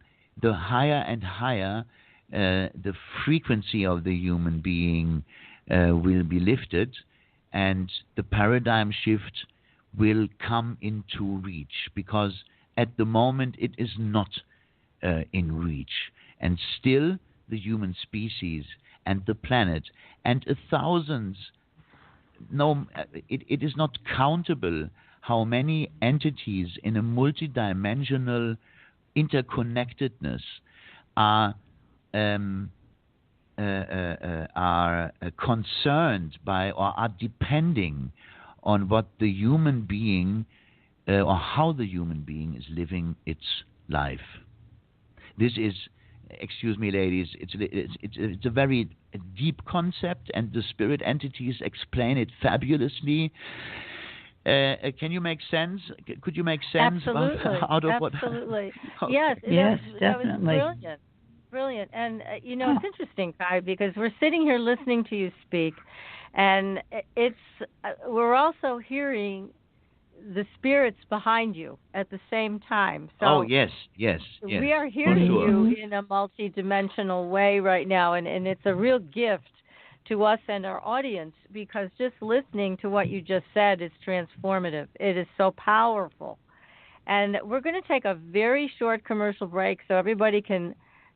higher and higher the frequency of the human being will be lifted, and the paradigm shift will come into reach, because at the moment it is not in reach. And still the human species and the planet and thousands, it is not countable how many entities in a multidimensional interconnectedness are concerned by or are depending on what the human being or how the human being is living its life. This is, excuse me, ladies, it's a very deep concept, and the spirit entities explain it fabulously. Can you make sense? Could you make sense out of what? Absolutely. Okay. Yes, definitely. That was brilliant. And it's interesting, Kai, because we're sitting here listening to you speak, and we're also hearing the spirits behind you at the same time. So yes. We are hearing you in a multi-dimensional way right now, and it's a real gift to us and our audience, because just listening to what you just said is transformative. It is so powerful. And we're going to take a very short commercial break so everybody can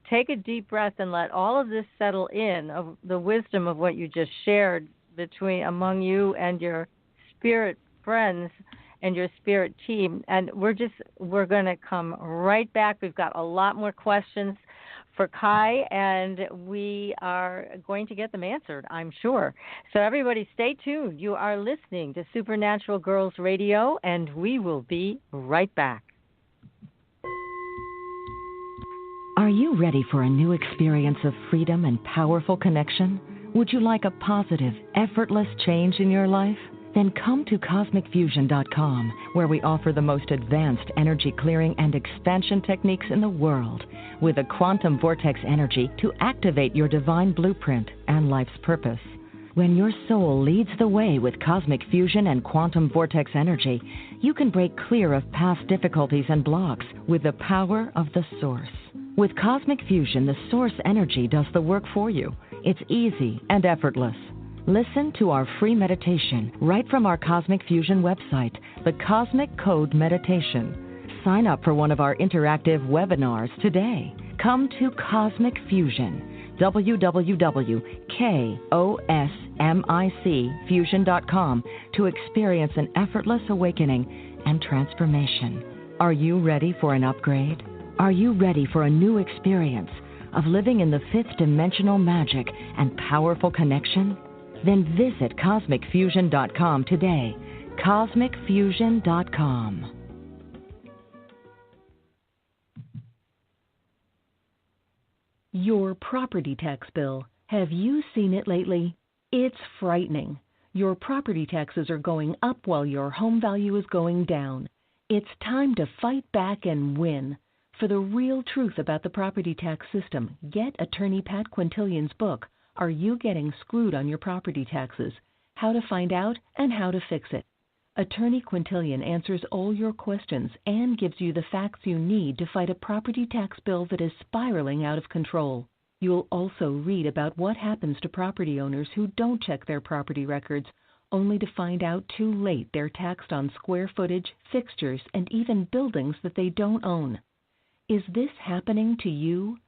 take a deep breath and let all of this settle in, of the wisdom of what you just shared among you and your spirit friends and your spirit team. And we're going to come right back. We've got a lot more questions for Kai, and we are going to get them answered, I'm sure. So everybody stay tuned. You are listening to Supernatural Girls Radio, and we will be right back. Are you ready for a new experience of freedom and powerful connection? Would you like a positive, effortless change in your life? Then come to CosmicFusion.com, where we offer the most advanced energy clearing and expansion techniques in the world, with a quantum vortex energy to activate your divine blueprint and life's purpose. When your soul leads the way with cosmic fusion and quantum vortex energy, you can break clear of past difficulties and blocks with the power of the source. With cosmic fusion, the source energy does the work for you. It's easy and effortless. Listen to our free meditation right from our Cosmic Fusion website, the Cosmic Code Meditation. Sign up for one of our interactive webinars today. Come to Cosmic Fusion, www.KOSMICfusion.com, to experience an effortless awakening and transformation. Are you ready for an upgrade? Are you ready for a new experience of living in the fifth dimensional magic and powerful connection? Then visit CosmicFusion.com today. CosmicFusion.com. Your property tax bill. Have you seen it lately? It's frightening. Your property taxes are going up while your home value is going down. It's time to fight back and win. For the real truth about the property tax system, get attorney Pat Quintilian's book, Are You Getting Screwed on Your Property Taxes? How to Find Out and How to Fix It. Attorney Quintilian answers all your questions and gives you the facts you need to fight a property tax bill that is spiraling out of control. You'll also read about what happens to property owners who don't check their property records, only to find out too late they're taxed on square footage, fixtures, and even buildings that they don't own. Is this happening to you?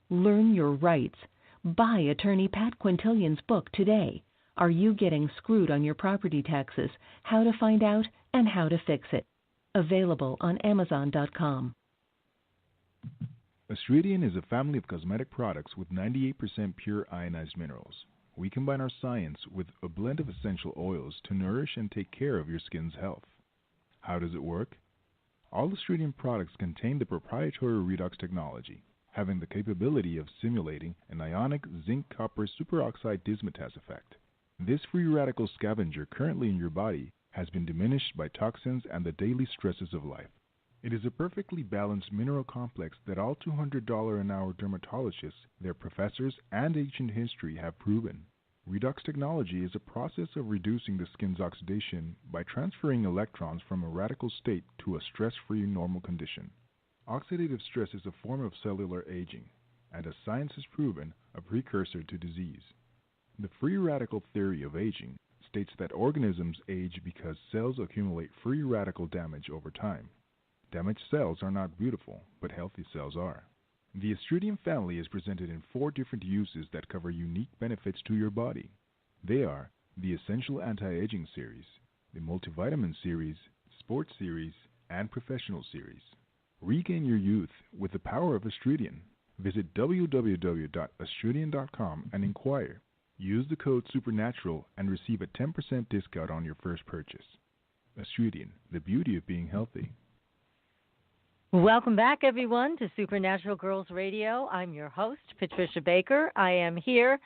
Learn your rights. Buy attorney Pat Quintilian's book today. Are You Getting Screwed on Your Property Taxes? How to Find Out and How to Fix It. Available on Amazon.com. Astridian is a family of cosmetic products with 98% pure ionized minerals. We combine our science with a blend of essential oils to nourish and take care of your skin's health. How does it work? All Astridian products contain the proprietary redox technology, having the capability of simulating an ionic zinc-copper superoxide dismutase effect. This free radical scavenger currently in your body has been diminished by toxins and the daily stresses of life. It is a perfectly balanced mineral complex that all $200 an hour dermatologists, their professors, and ancient history have proven. Redox technology is a process of reducing the skin's oxidation by transferring electrons from a radical state to a stress-free normal condition. Oxidative stress is a form of cellular aging, and as science has proven, a precursor to disease. The free radical theory of aging states that organisms age because cells accumulate free radical damage over time. Damaged cells are not beautiful, but healthy cells are. The Astridian family is presented in 4 different uses that cover unique benefits to your body. They are the Essential Anti-Aging Series, the Multivitamin Series, Sports Series, and Professional Series. Regain your youth with the power of Astridian. Visit www.astridian.com and inquire. Use the code SUPERNATURAL and receive a 10% discount on your first purchase. Astridian, the beauty of being healthy. Welcome back, everyone, to Supernatural Girls Radio. I'm your host, Patricia Baker. I am here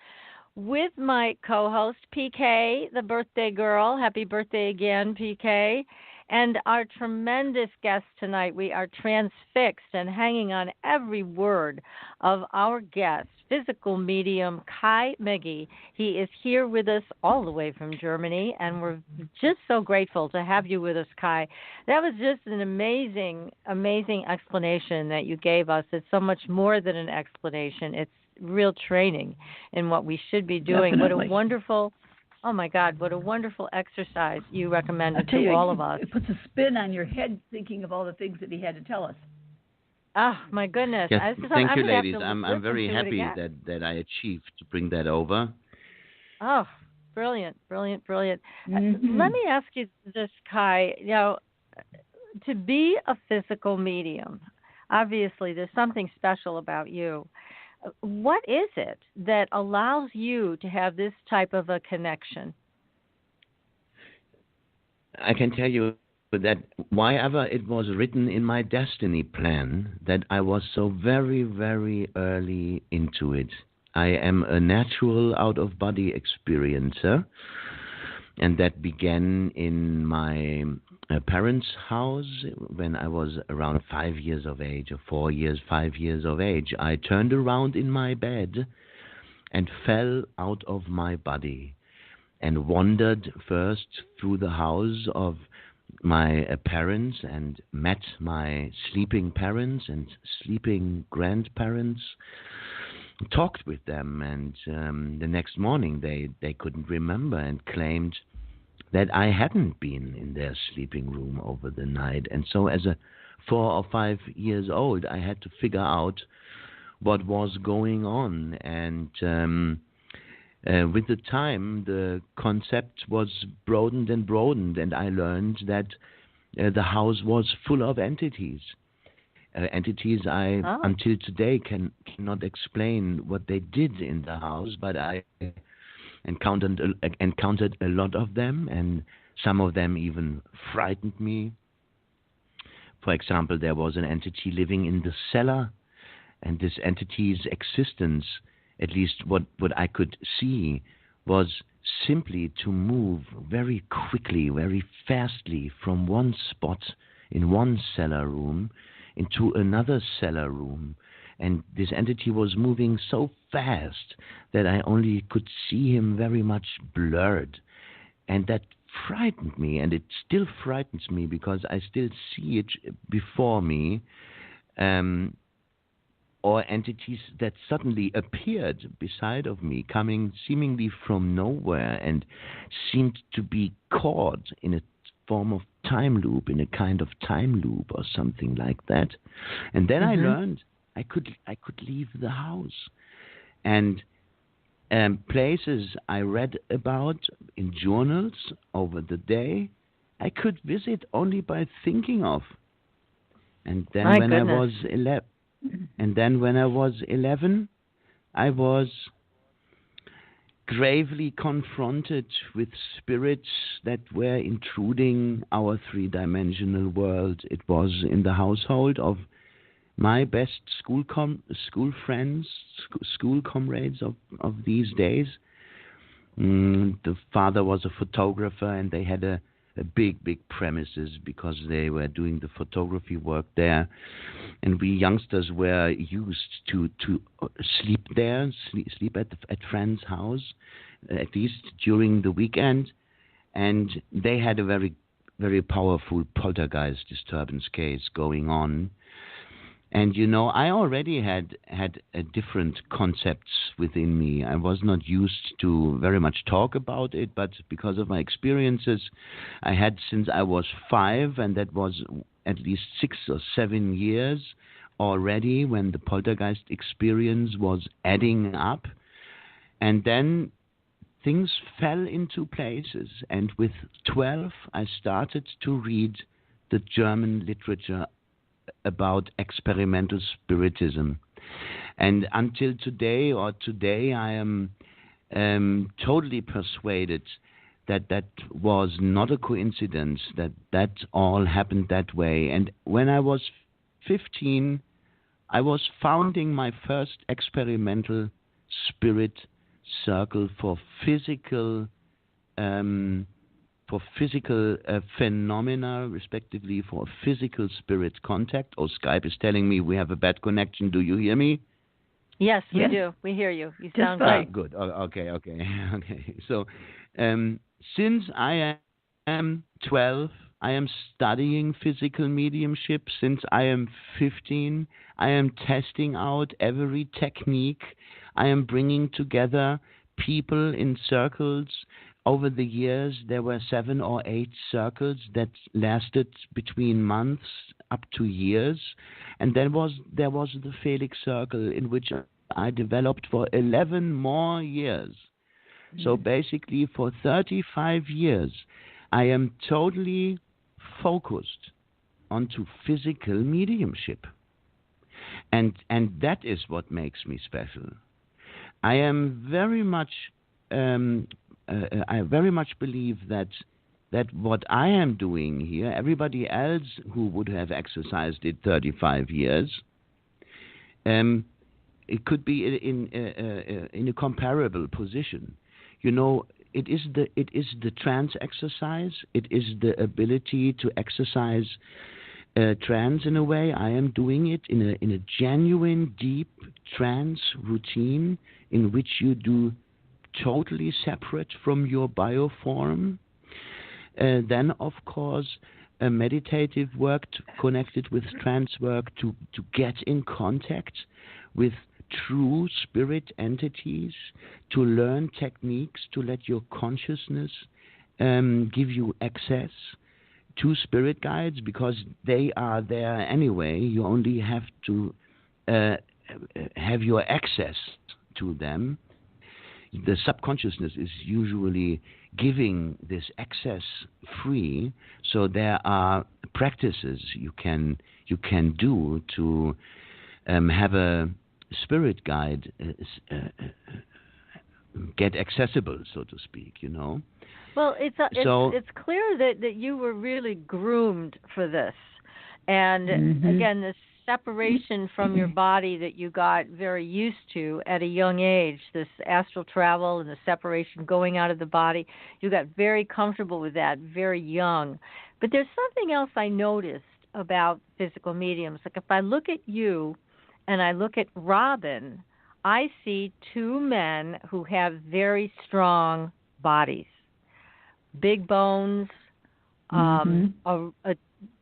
with my co-host, PK, the birthday girl. Happy birthday again, PK. And our tremendous guest tonight. We are transfixed and hanging on every word of our guest, physical medium Kai Muegge. He is here with us all the way from Germany, and we're just so grateful to have you with us, Kai. That was just an amazing, amazing explanation that you gave us. It's so much more than an explanation. It's real training in what we should be doing. Definitely. What a wonderful... Oh, my God, what a wonderful exercise you recommended to all of us. It puts a spin on your head thinking of all the things that he had to tell us. Oh, my goodness. Yes, thank you, ladies. I'm very happy that I achieved to bring that over. Oh, brilliant, brilliant, brilliant. Mm-hmm. Let me ask you this, Kai. You know, to be a physical medium, obviously there's something special about you. What is it that allows you to have this type of a connection? I can tell you that why ever it was written in my destiny plan that I was so very, very early into it. I am a natural out-of-body experiencer, and that began in my parents' house when I was around 5 years of age, or 5 years of age. I turned around in my bed and fell out of my body and wandered first through the house of my parents and met my sleeping parents and sleeping grandparents, talked with them, and the next morning they couldn't remember and claimed that I hadn't been in their sleeping room over the night. And so as a 4 or 5 years old, I had to figure out what was going on. And with the time, the concept was broadened, and I learned that the house was full of entities. Entities I, until today, cannot explain what they did in the house, but I encountered a lot of them, and some of them even frightened me. For example, there was an entity living in the cellar, And this entity's existence, at least what I could see, was simply to move very quickly, very fastly from one spot in one cellar room into another cellar room. And this entity was moving so fast that I only could see him very much blurred. And that frightened me, and it still frightens me because I still see it before me, or entities that suddenly appeared beside of me, coming seemingly from nowhere, and seemed to be caught in a form of time loop, in a kind of time loop or something like that. And then I learned I could leave the house. And places I read about in journals over the day, I could visit only by thinking of. And then when I was 11, I was gravely confronted with spirits that were intruding our three-dimensional world. It was in the household of my best school friends, school comrades of these days. The father was a photographer, and they had a big premises because they were doing the photography work there. And we youngsters were used to sleep there, sleep at friends' house, at least during the weekend. And they had a very, very powerful poltergeist disturbance case going on. And, I already had different concepts within me. I was not used to very much talk about it, but because of my experiences I had since I was 5, and that was at least 6 or 7 years already when the poltergeist experience was adding up. And then things fell into places. And with 12, I started to read the German literature about experimental spiritism. And until today, I am totally persuaded that was not a coincidence, that all happened that way. And when I was 15, I was founding my first experimental spirit circle for physical phenomena, respectively, for physical spirit contact. Oh, Skype is telling me we have a bad connection. Do you hear me? Yes, we do. We hear you. You sound great. Good. Okay. So, since I am 12, I am studying physical mediumship. Since I am 15, I am testing out every technique. I am bringing together people in circles. Over the years, there were 7 or 8 circles that lasted between months up to years. And then there was the Felix Circle, in which I developed for 11 more years. So basically, for 35 years, I am totally focused onto physical mediumship. And that is what makes me special. I am very much... I very much believe that what I am doing here, everybody else who would have exercised it 35 years, it could be in a comparable position. It is the trance exercise. It is the ability to exercise trance in a way. I am doing it in a genuine, deep trance routine in which you do totally separate from your bioform. Then, of course, a meditative work connected with trance work to get in contact with true spirit entities, to learn techniques to let your consciousness give you access to spirit guides, because they are there anyway. You only have to have your access to them. The subconsciousness is usually giving this access free, so there are practices you can do to have a spirit guide get accessible, so to speak. Well, it's clear that you were really groomed for this, and again, the separation from your body that you got very used to at a young age, this astral travel and the separation going out of the body. You got very comfortable with that very young. But there's something else I noticed about physical mediums. Like if I look at you and I look at Robin, I see two men who have very strong bodies, big bones.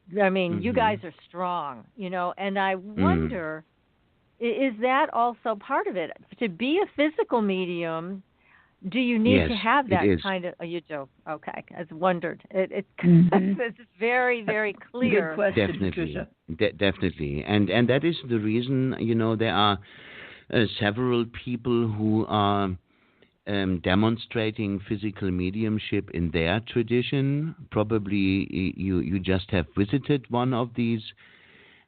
You guys are strong, and I wonder, is that also part of it? To be a physical medium, do you need to have that kind of, you do? Okay, I wondered. It's very, very clear. Good question, Definitely. Patricia. Definitely. And that is the reason, there are several people who are demonstrating physical mediumship in their tradition. Probably you just have visited one of these,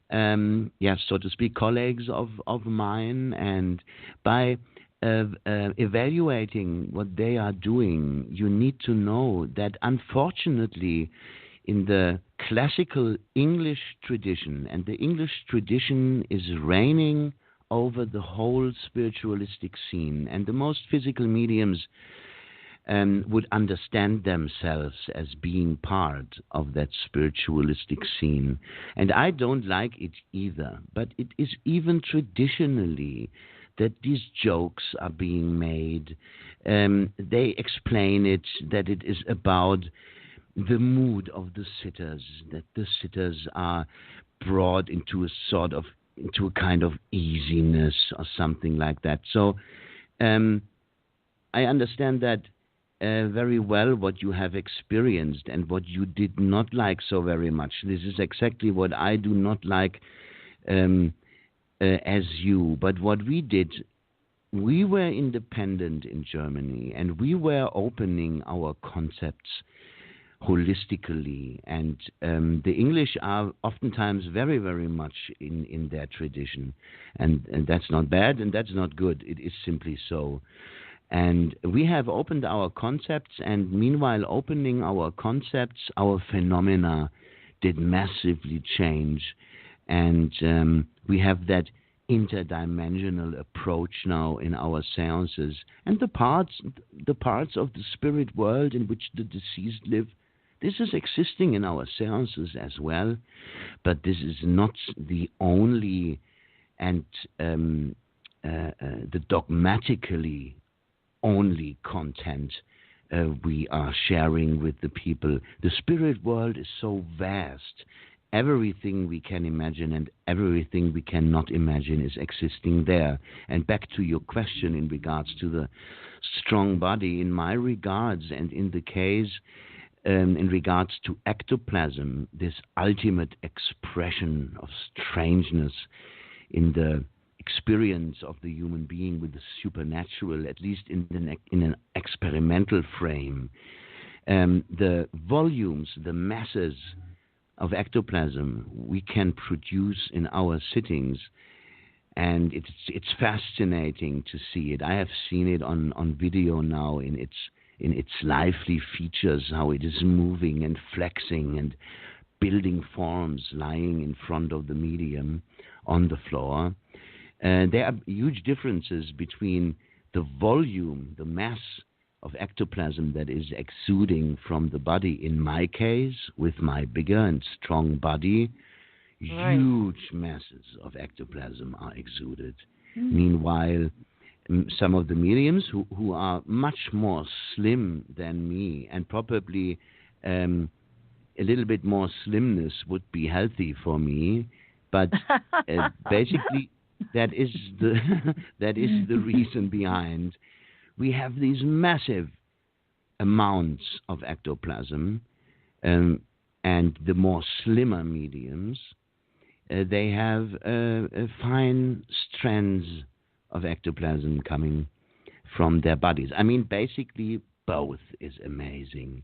so to speak, colleagues of mine, and by evaluating what they are doing, you need to know that unfortunately in the classical English tradition, and the English tradition is reigning over the whole spiritualistic scene, and the most physical mediums would understand themselves as being part of that spiritualistic scene. And I don't like it either, but it is even traditionally that these jokes are being made. They explain it, that it is about the mood of the sitters, that the sitters are brought into a kind of easiness or something like that. So I understand that very well, what you have experienced and what you did not like so very much. This is exactly what I do not like as you. But what we did, we were independent in Germany, and we were opening our concepts holistically, and the English are oftentimes very, very much in their tradition, and that's not bad and that's not good. It is simply so. And we have opened our concepts, and meanwhile opening our concepts, our phenomena did massively change, and we have that interdimensional approach now in our seances, and the parts of the spirit world in which the deceased live. This is existing in our seances as well, but this is not the only and the dogmatically only content we are sharing with the people. The spirit world is so vast. Everything we can imagine and everything we cannot imagine is existing there. And back to your question in regards to the strong body, in my regards and in the case in regards to ectoplasm, this ultimate expression of strangeness in the experience of the human being with the supernatural, at least in an experimental frame, the volumes, the masses of ectoplasm we can produce in our sittings, and it's fascinating to see it. I have seen it on video now in its lively features, how it is moving and flexing and building forms lying in front of the medium on the floor. There are huge differences between the volume, the mass of ectoplasm that is exuding from the body. In my case, with my bigger and strong body, huge masses of ectoplasm are exuded. Meanwhile, some of the mediums who are much more slim than me, and probably a little bit more slimness would be healthy for me, but basically that is the reason behind. We have these massive amounts of ectoplasm, and the more slimmer mediums, they have fine strands of ectoplasm coming from their bodies. I mean, basically, both is amazing.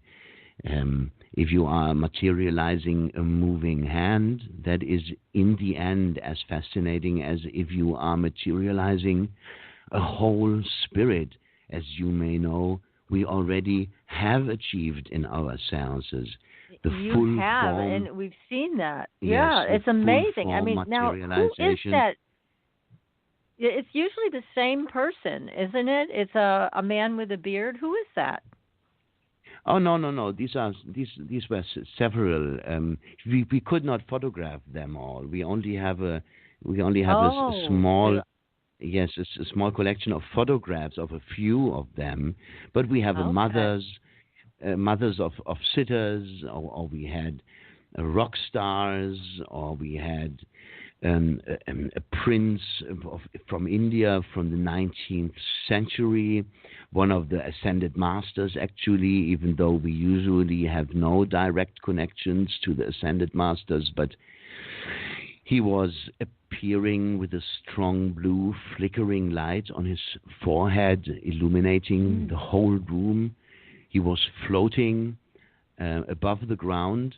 If you are materializing a moving hand, that is in the end as fascinating as if you are materializing a whole spirit. As you may know, we already have achieved in our seances. The you full have, form, and we've seen that. yes, Yeah, it's amazing. I mean, now who is that? It's usually the same person, isn't it? It's a man with a beard. Who is that? Oh no! These were several. We could not photograph them all. We only have a small. Yes, it's a small collection of photographs of a few of them, but we have mothers of sitters, or we had rock stars, or we had a prince from India from the 19th century, one of the ascended masters actually, even though we usually have no direct connections to the ascended masters, but he was appearing with a strong blue flickering light on his forehead, illuminating the whole room. He was floating above the ground,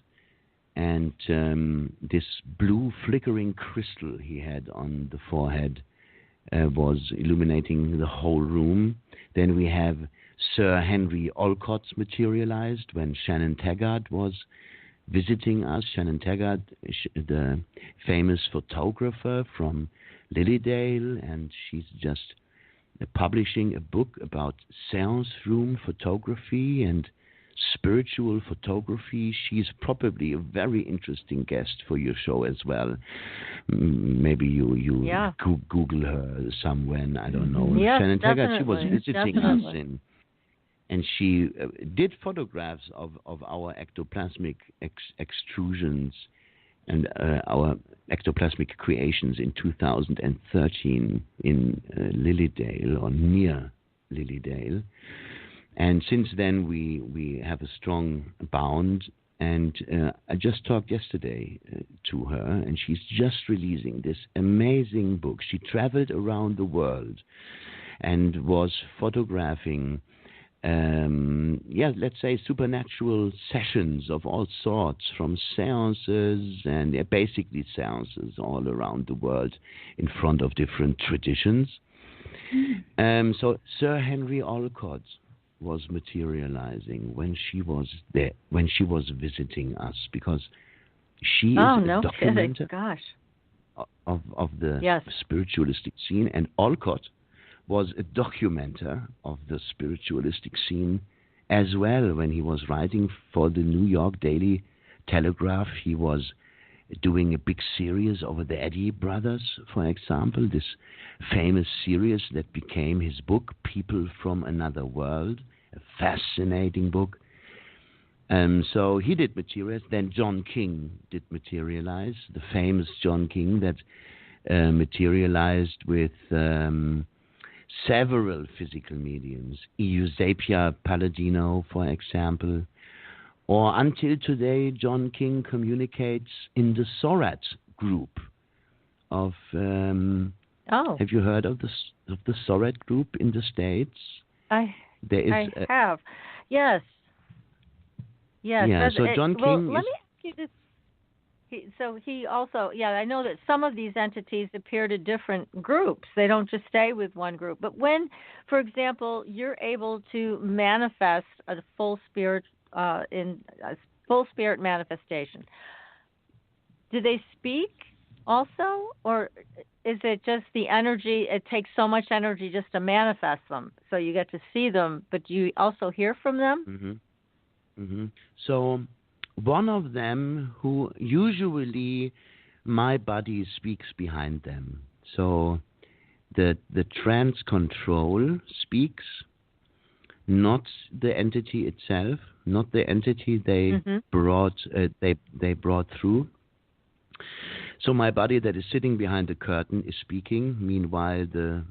and this blue flickering crystal he had on the forehead was illuminating the whole room. Then we have Sir Henry Olcott materialized when Shannon Taggart was visiting us. Shannon Taggart, the famous photographer from Lilydale, and she's just publishing a book about seance room photography and spiritual photography. She's probably a very interesting guest for your show as well. Maybe you Google her somewhere, I don't know. Yes, Shannon Taggart, she was visiting us and she did photographs of our ectoplasmic extrusions and our ectoplasmic creations in 2013 in Lilydale, or near Lilydale. And since then, we have a strong bond. And I just talked yesterday to her, and she's just releasing this amazing book. She traveled around the world and was photographing, let's say, supernatural sessions of all sorts, from seances and basically seances all around the world in front of different traditions. So Sir Henry Olcott was materializing when she was there, when she was visiting us, because she is a documenter of the spiritualistic scene, and Olcott was a documenter of the spiritualistic scene as well. When he was writing for the New York Daily Telegraph, he was doing a big series over the Eddy brothers, for example, this famous series that became his book, People from Another World, a fascinating book. So he did materialize. Then John King did materialize, the famous John King that materialized with several physical mediums, Eusapia Palladino, for example. Or until today, John King communicates in the Sorat group of. Have you heard of the Sorat group in the States? I have. Yes. Yeah. So John King. Let me ask you this. He also, I know that some of these entities appear to different groups. They don't just stay with one group. But when, for example, you're able to manifest a full spirit in a full spirit manifestation, do they speak also, or is it just the energy? It takes so much energy just to manifest them, so you get to see them, but you also hear from them. So one of them, who usually my body speaks behind them. So the trance control speaks, not the entity itself, not the entity they brought through. So my body that is sitting behind the curtain is speaking. Meanwhile, the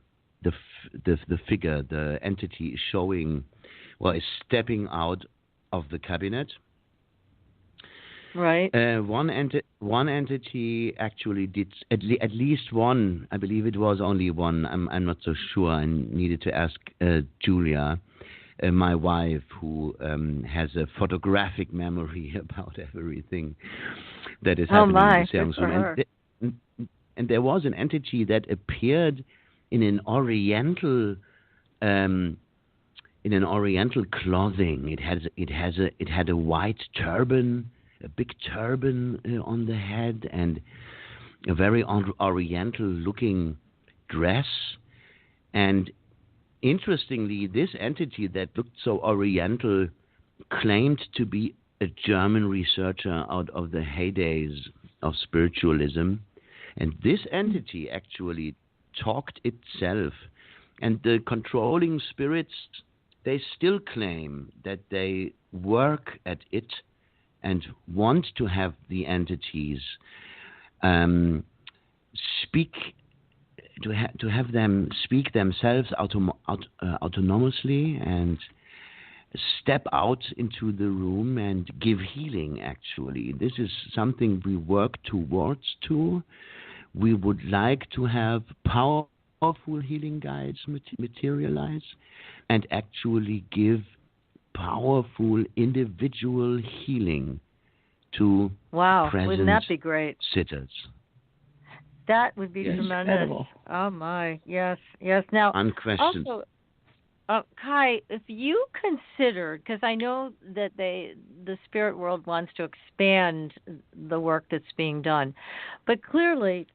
figure, the entity, is showing, is stepping out of the cabinet. Right. One entity actually did at least one. I believe it was only one. I'm not so sure. I needed to ask Julia, my wife, who has a photographic memory about everything that is happening in the seance room. And there was an entity that appeared in an oriental in an Oriental clothing. It had a white turban, a big turban on the head, and a very Oriental-looking dress. And interestingly, this entity that looked so Oriental claimed to be a German researcher out of the heydays of spiritualism. And this entity actually talked itself. And the controlling spirits, they still claim that they work at it and want to have the entities speak, to have them speak themselves autonomously and step out into the room and give healing, actually. This is something we work towards too. We would like to have powerful healing guides materialize and actually give powerful individual healing to present wouldn't that be great? sitters. That would be tremendous. Incredible. Oh my, yes. Now, Unquestioned. also, Kai, if you considered, because I know that the spirit world wants to expand the work that's being done, but clearly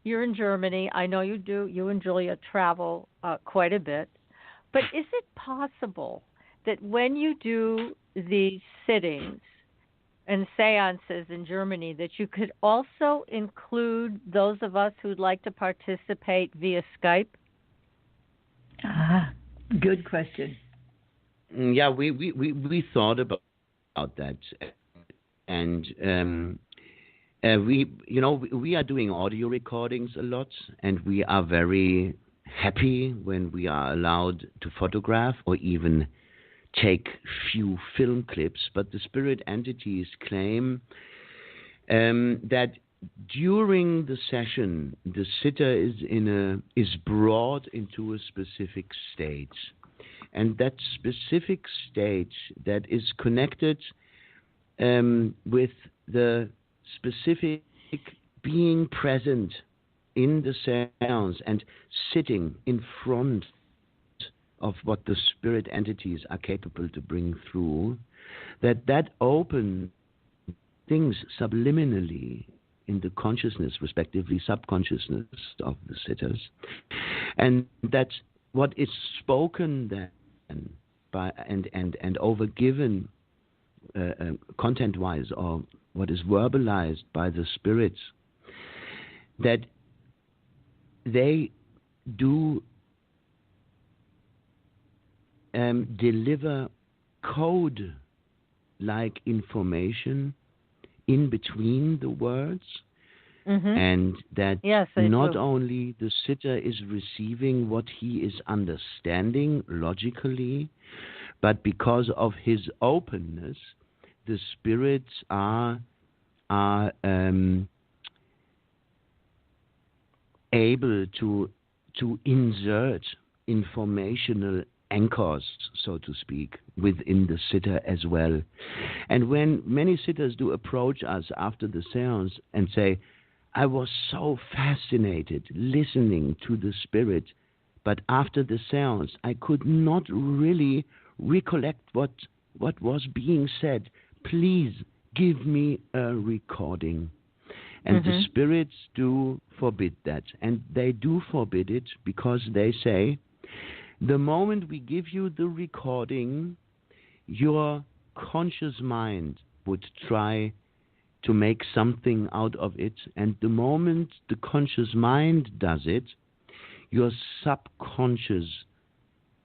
you're in Germany. I know you do. You and Julia travel quite a bit. But is it possible that when you do these sittings and seances in Germany, that you could also include those of us who'd like to participate via Skype? Good question. Yeah, we thought about that, and we are doing audio recordings a lot, and we are very happy when we are allowed to photograph or even take few film clips. But the spirit entities claim that during the session, the sitter is brought into a specific state, and that specific state that is connected with the specific being present in the seance and sitting in front of what the spirit entities are capable to bring through, that opens things subliminally in the consciousness, respectively subconsciousness of the sitters, and that what is spoken then by and overgiven content-wise, or what is verbalized by the spirits, that they do deliver code-like information in between the words, and that not only the sitter is receiving what he is understanding logically, but because of his openness, the spirits are able to insert informational anchors, so to speak, within the sitter as well. And when many sitters do approach us after the seance and say, I was so fascinated listening to the spirit, but after the seance I could not really recollect what was being said. Please give me a recording. And the spirits do forbid that. And they do forbid it because they say, the moment we give you the recording, your conscious mind would try to make something out of it. And the moment the conscious mind does it, your subconscious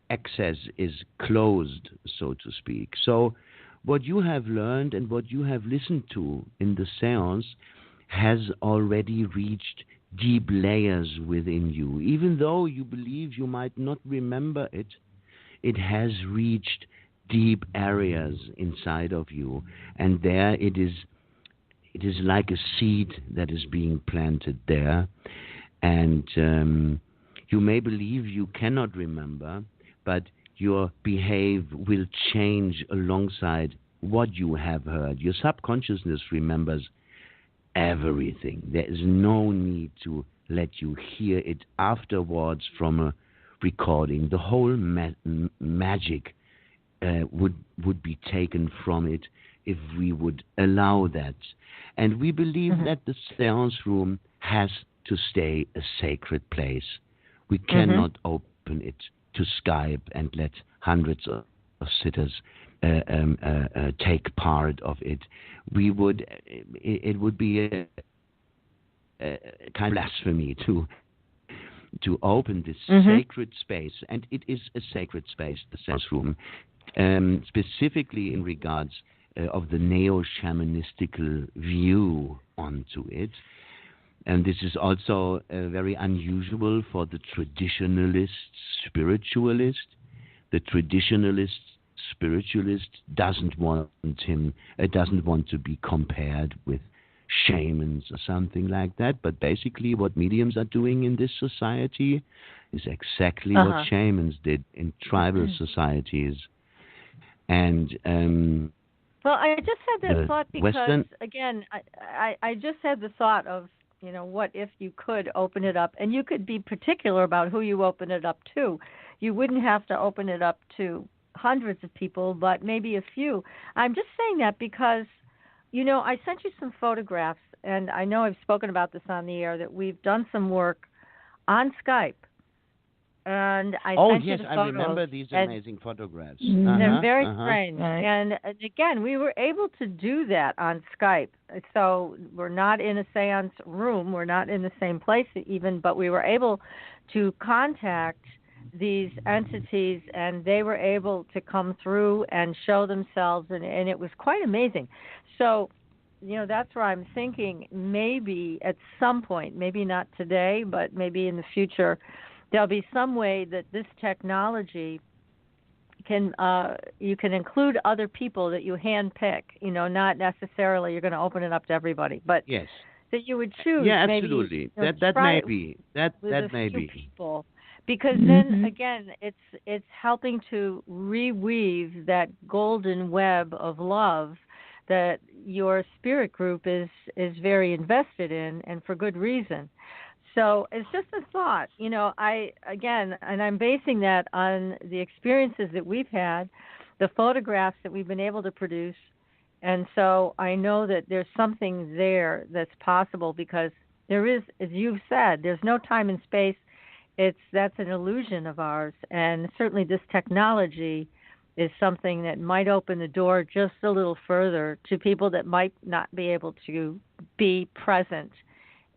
access is closed, so to speak. So what you have learned and what you have listened to in the seance has already reached deep layers within you. Even though you believe you might not remember it, it has reached deep areas inside of you. And there it is like a seed that is being planted there. And you may believe you cannot remember, but your behavior will change alongside what you have heard. Your subconsciousness remembers everything. There is no need to let you hear it afterwards from recording. The whole magic would be taken from it if we would allow that. And we believe that the seance room has to stay a sacred place. We cannot open it to Skype and let hundreds of sitters take part of it. It would be a kind of blasphemy to open this sacred space, and it is a sacred space, the seance room, specifically in regards of the neo-shamanistical view onto it. And this is also very unusual for the traditionalist spiritualist. The traditionalist spiritualist doesn't want to be compared with shamans or something like that. But basically what mediums are doing in this society is exactly what shamans did in tribal societies. And well, I just had that thought because, again, I just had the thought of, what if you could open it up, and you could be particular about who you open it up to. You wouldn't have to open it up to hundreds of people, but maybe a few. I'm just saying that because, I sent you some photographs, and I know I've spoken about this on the air, that we've done some work on Skype. And I sent you the photos. I remember these amazing photographs. They're very strange. Right. And again, we were able to do that on Skype. So we're not in a seance room. We're not in the same place even, but we were able to contact these entities, and they were able to come through and show themselves, and it was quite amazing. So, that's where I'm thinking maybe at some point, maybe not today, but maybe in the future, there'll be some way that this technology can you can include other people that you handpick. Not necessarily you're going to open it up to everybody, but that you would choose. Yeah, absolutely. Maybe, that may be that may be people, because then again, it's helping to reweave that golden web of love that your spirit group is very invested in, and for good reason. So it's just a thought, and I'm basing that on the experiences that we've had, the photographs that we've been able to produce. And so I know that there's something there that's possible, because there is, as you've said, there's no time and space. That's an illusion of ours. And certainly this technology is something that might open the door just a little further to people that might not be able to be present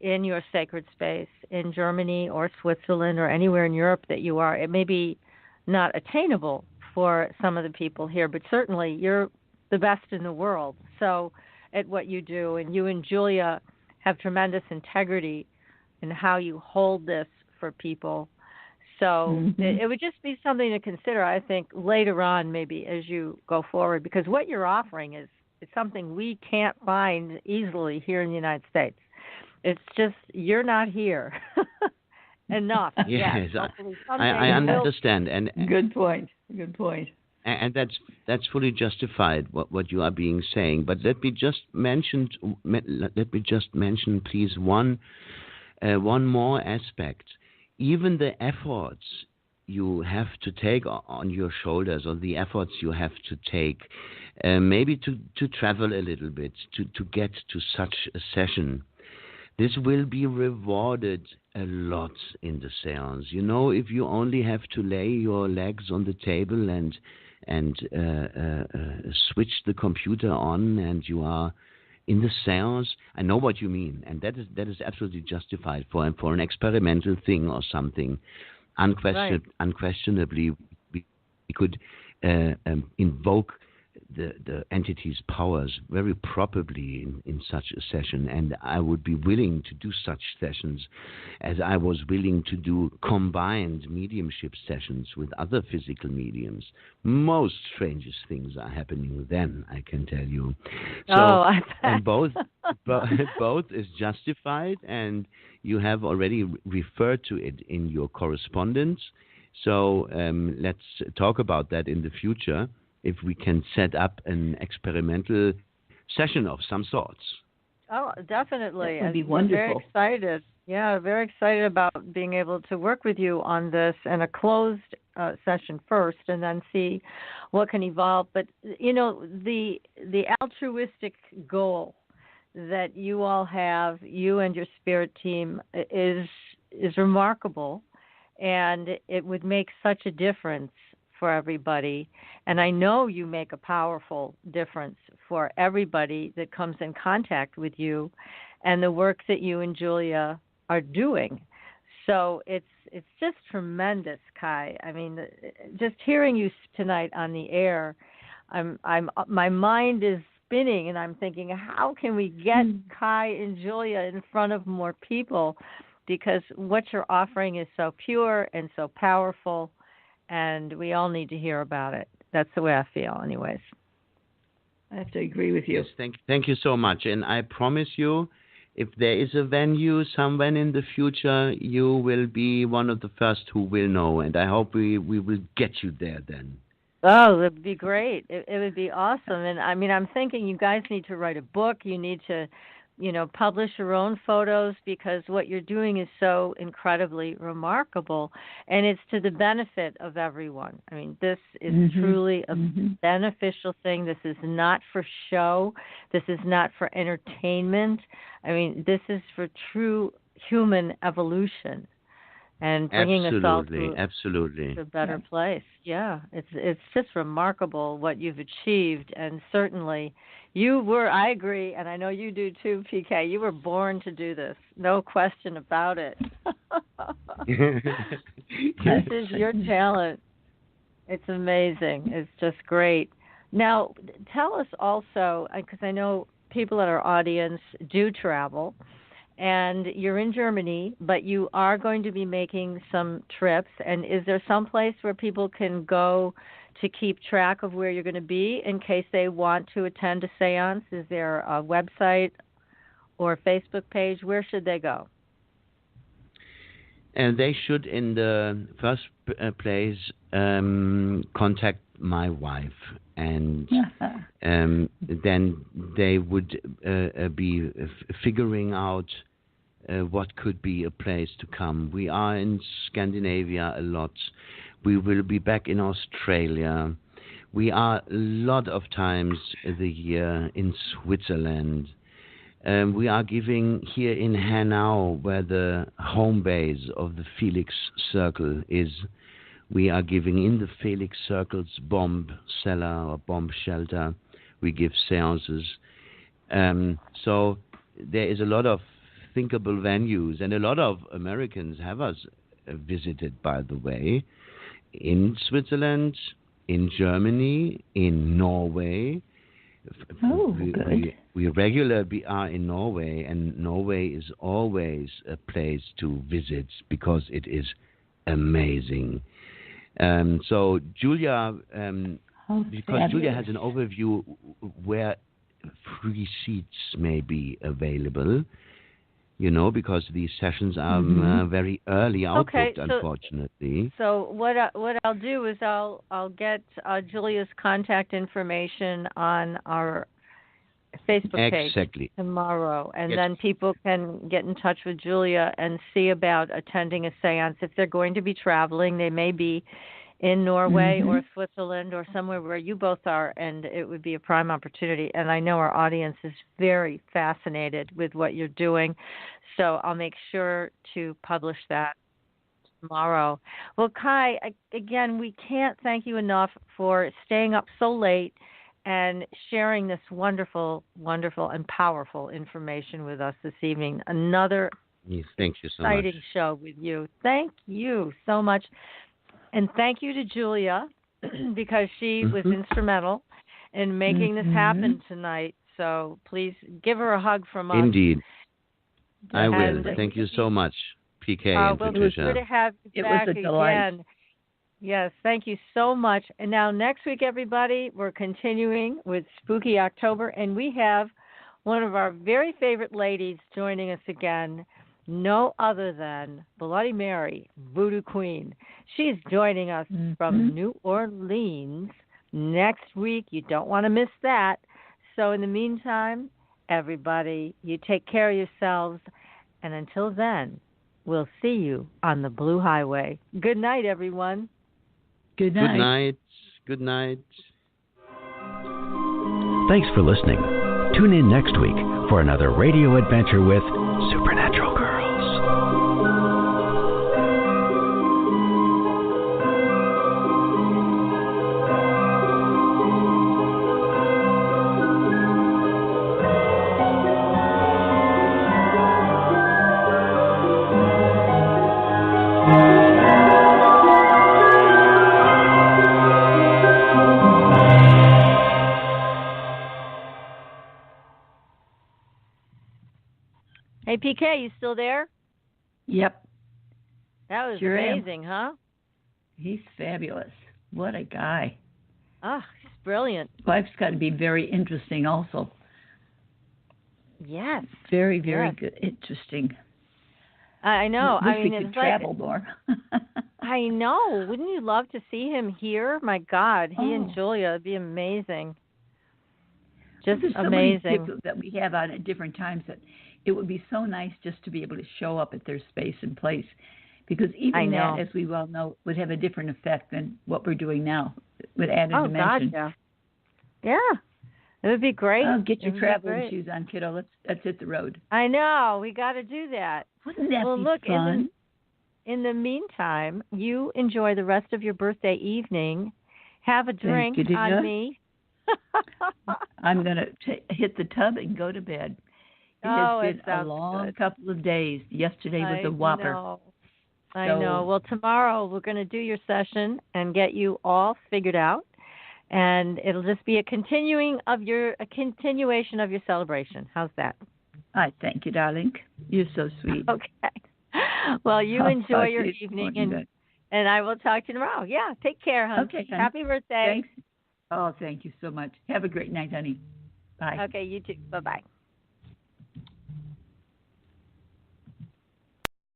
in your sacred space in Germany or Switzerland or anywhere in Europe that you are. It may be not attainable for some of the people here, but certainly you're the best in the world at what you do. And you and Julia have tremendous integrity in how you hold this for people. So it would just be something to consider, I think, later on maybe as you go forward, because what you're offering is something we can't find easily here in the United States. It's just you're not here enough. Yes, I understand. And good point. And that's fully justified what you are being saying. But let me just mention, please, one more aspect. Even the efforts you have to take on your shoulders, or the efforts you have to take, maybe to travel a little bit to get to such a session. This will be rewarded a lot in the seance. If you only have to lay your legs on the table and switch the computer on, and you are in the seance, I know what you mean, and that is absolutely justified for an experimental thing or something. Unquestionably, we could invoke the entity's powers very properly in such a session, and I would be willing to do such sessions as I was willing to do combined mediumship sessions with other physical mediums. Most strangest things are happening then, I can tell you. So, and both is justified, and you have already referred to it in your correspondence. So let's talk about that in the future, if we can set up an experimental session of some sorts. Oh, definitely. That would be I'm very wonderful. excited. Yeah, very excited about being able to work with you on this in a closed session first, and then see what can evolve. But the altruistic goal that you all have, you and your spirit team, is remarkable, and it would make such a difference for everybody. And I know you make a powerful difference for everybody that comes in contact with you and the work that you and Julia are doing. So it's just tremendous, Kai. I mean, just hearing you tonight on the air, my mind is spinning, and I'm thinking, how can we get Kai and Julia in front of more people? Because what you're offering is so pure and so powerful, and we all need to hear about it. That's the way I feel, anyways. I have to agree with you. Yes, thank you so much. And I promise you, if there is a venue somewhere in the future, you will be one of the first who will know. And I hope we will get you there then. Oh, it would be great. It would be awesome. And I mean, I'm thinking you guys need to write a book. You need to, publish your own photos, because what you're doing is so incredibly remarkable, and it's to the benefit of everyone. I mean, this is truly a beneficial thing. This is not for show. This is not for entertainment. I mean, this is for true human evolution and bringing us all to a better place. Yeah, it's just remarkable what you've achieved, and certainly I agree, and I know you do too, PK. You were born to do this, no question about it. This is your talent. It's amazing. It's just great. Now, tell us also, because I know people at our audience do travel, and you're in Germany, but you are going to be making some trips. And is there some place where people can go to keep track of where you're going to be in case they want to attend a seance? Is there a website or a Facebook page? Where should they go? And they should, in the first place, contact my wife, and then they would be figuring out what could be a place to come. We are in Scandinavia a lot. We will be back in Australia. We are a lot of times the year in Switzerland. We are giving here in Hanau, where the home base of the Felix Circle is. We are giving in the Felix Circle's bomb cellar or bomb shelter. We give seances. So there is a lot of thinkable venues, and a lot of Americans have us visited, by the way, in Switzerland, in Germany, in Norway. Good. We regularly are in Norway, and Norway is always a place to visit because it is amazing. So Julia, because Julia has an overview where free seats may be available, because these sessions are very early outbooked, unfortunately. So what I'll do is I'll get Julia's contact information on our Facebook page tomorrow, and then people can get in touch with Julia and see about attending a seance. If they're going to be traveling, they may be in Norway or Switzerland or somewhere where you both are, and it would be a prime opportunity. And I know our audience is very fascinated with what you're doing, so I'll make sure to publish that tomorrow. Well, Kai, again, we can't thank you enough for staying up so late and sharing this wonderful, wonderful, and powerful information with us this evening. Another thank you so much. Exciting show with you. Thank you so much. And thank you to Julia, because she was instrumental in making this happen tonight. So please give her a hug from us. Indeed. I will. Thank you so much, PK and Patricia. It was good to have you back was a delight. Again. Yes, thank you so much. And now next week, everybody, we're continuing with Spooky October, and we have one of our very favorite ladies joining us again, no other than Bloody Mary, Voodoo Queen. She's joining us from New Orleans next week. You don't want to miss that. So in the meantime, everybody. You take care of yourselves. And until then, we'll see you on the Blue Highway. Good night, everyone. Good night. Good night. Good night. Thanks for listening. Tune in next week for another radio adventure with Supernatural Girls. Hey, PK, you still there? Yep. That was Sure amazing, huh? He's fabulous. What a guy. Ah, he's brilliant. Life's got to be very interesting also. Yes. Very, very good. Interesting. I know. Wish I mean, we could it's travel more. I know. Wouldn't you love to see him here? My God, he and Julia, it'd be amazing. Just There's so amazing. many people that we have on at different times that it would be so nice just to be able to show up at their space and place, because even that, as we well know, would have a different effect than what we're doing now. It would add a dimension. God, yeah. It would be great. Oh, get your traveling shoes on, kiddo. Let's hit the road. I know. We got to do that. Wouldn't that be fun? In the meantime, you enjoy the rest of your birthday evening. Have a drink on me. I'm going to hit the tub and go to bed. It has been a long couple of days. Yesterday was a whopper. I know. Well, tomorrow we're going to do your session and get you all figured out, and it'll just be a continuation of your celebration. How's that? I thank you, darling. You're so sweet. Okay. Well, you enjoy your evening, and I will talk to you tomorrow. Yeah. Take care, hon. Okay, honey. Happy birthday. Thanks. Oh, thank you so much. Have a great night, honey. Bye. Okay. You too. Bye-bye.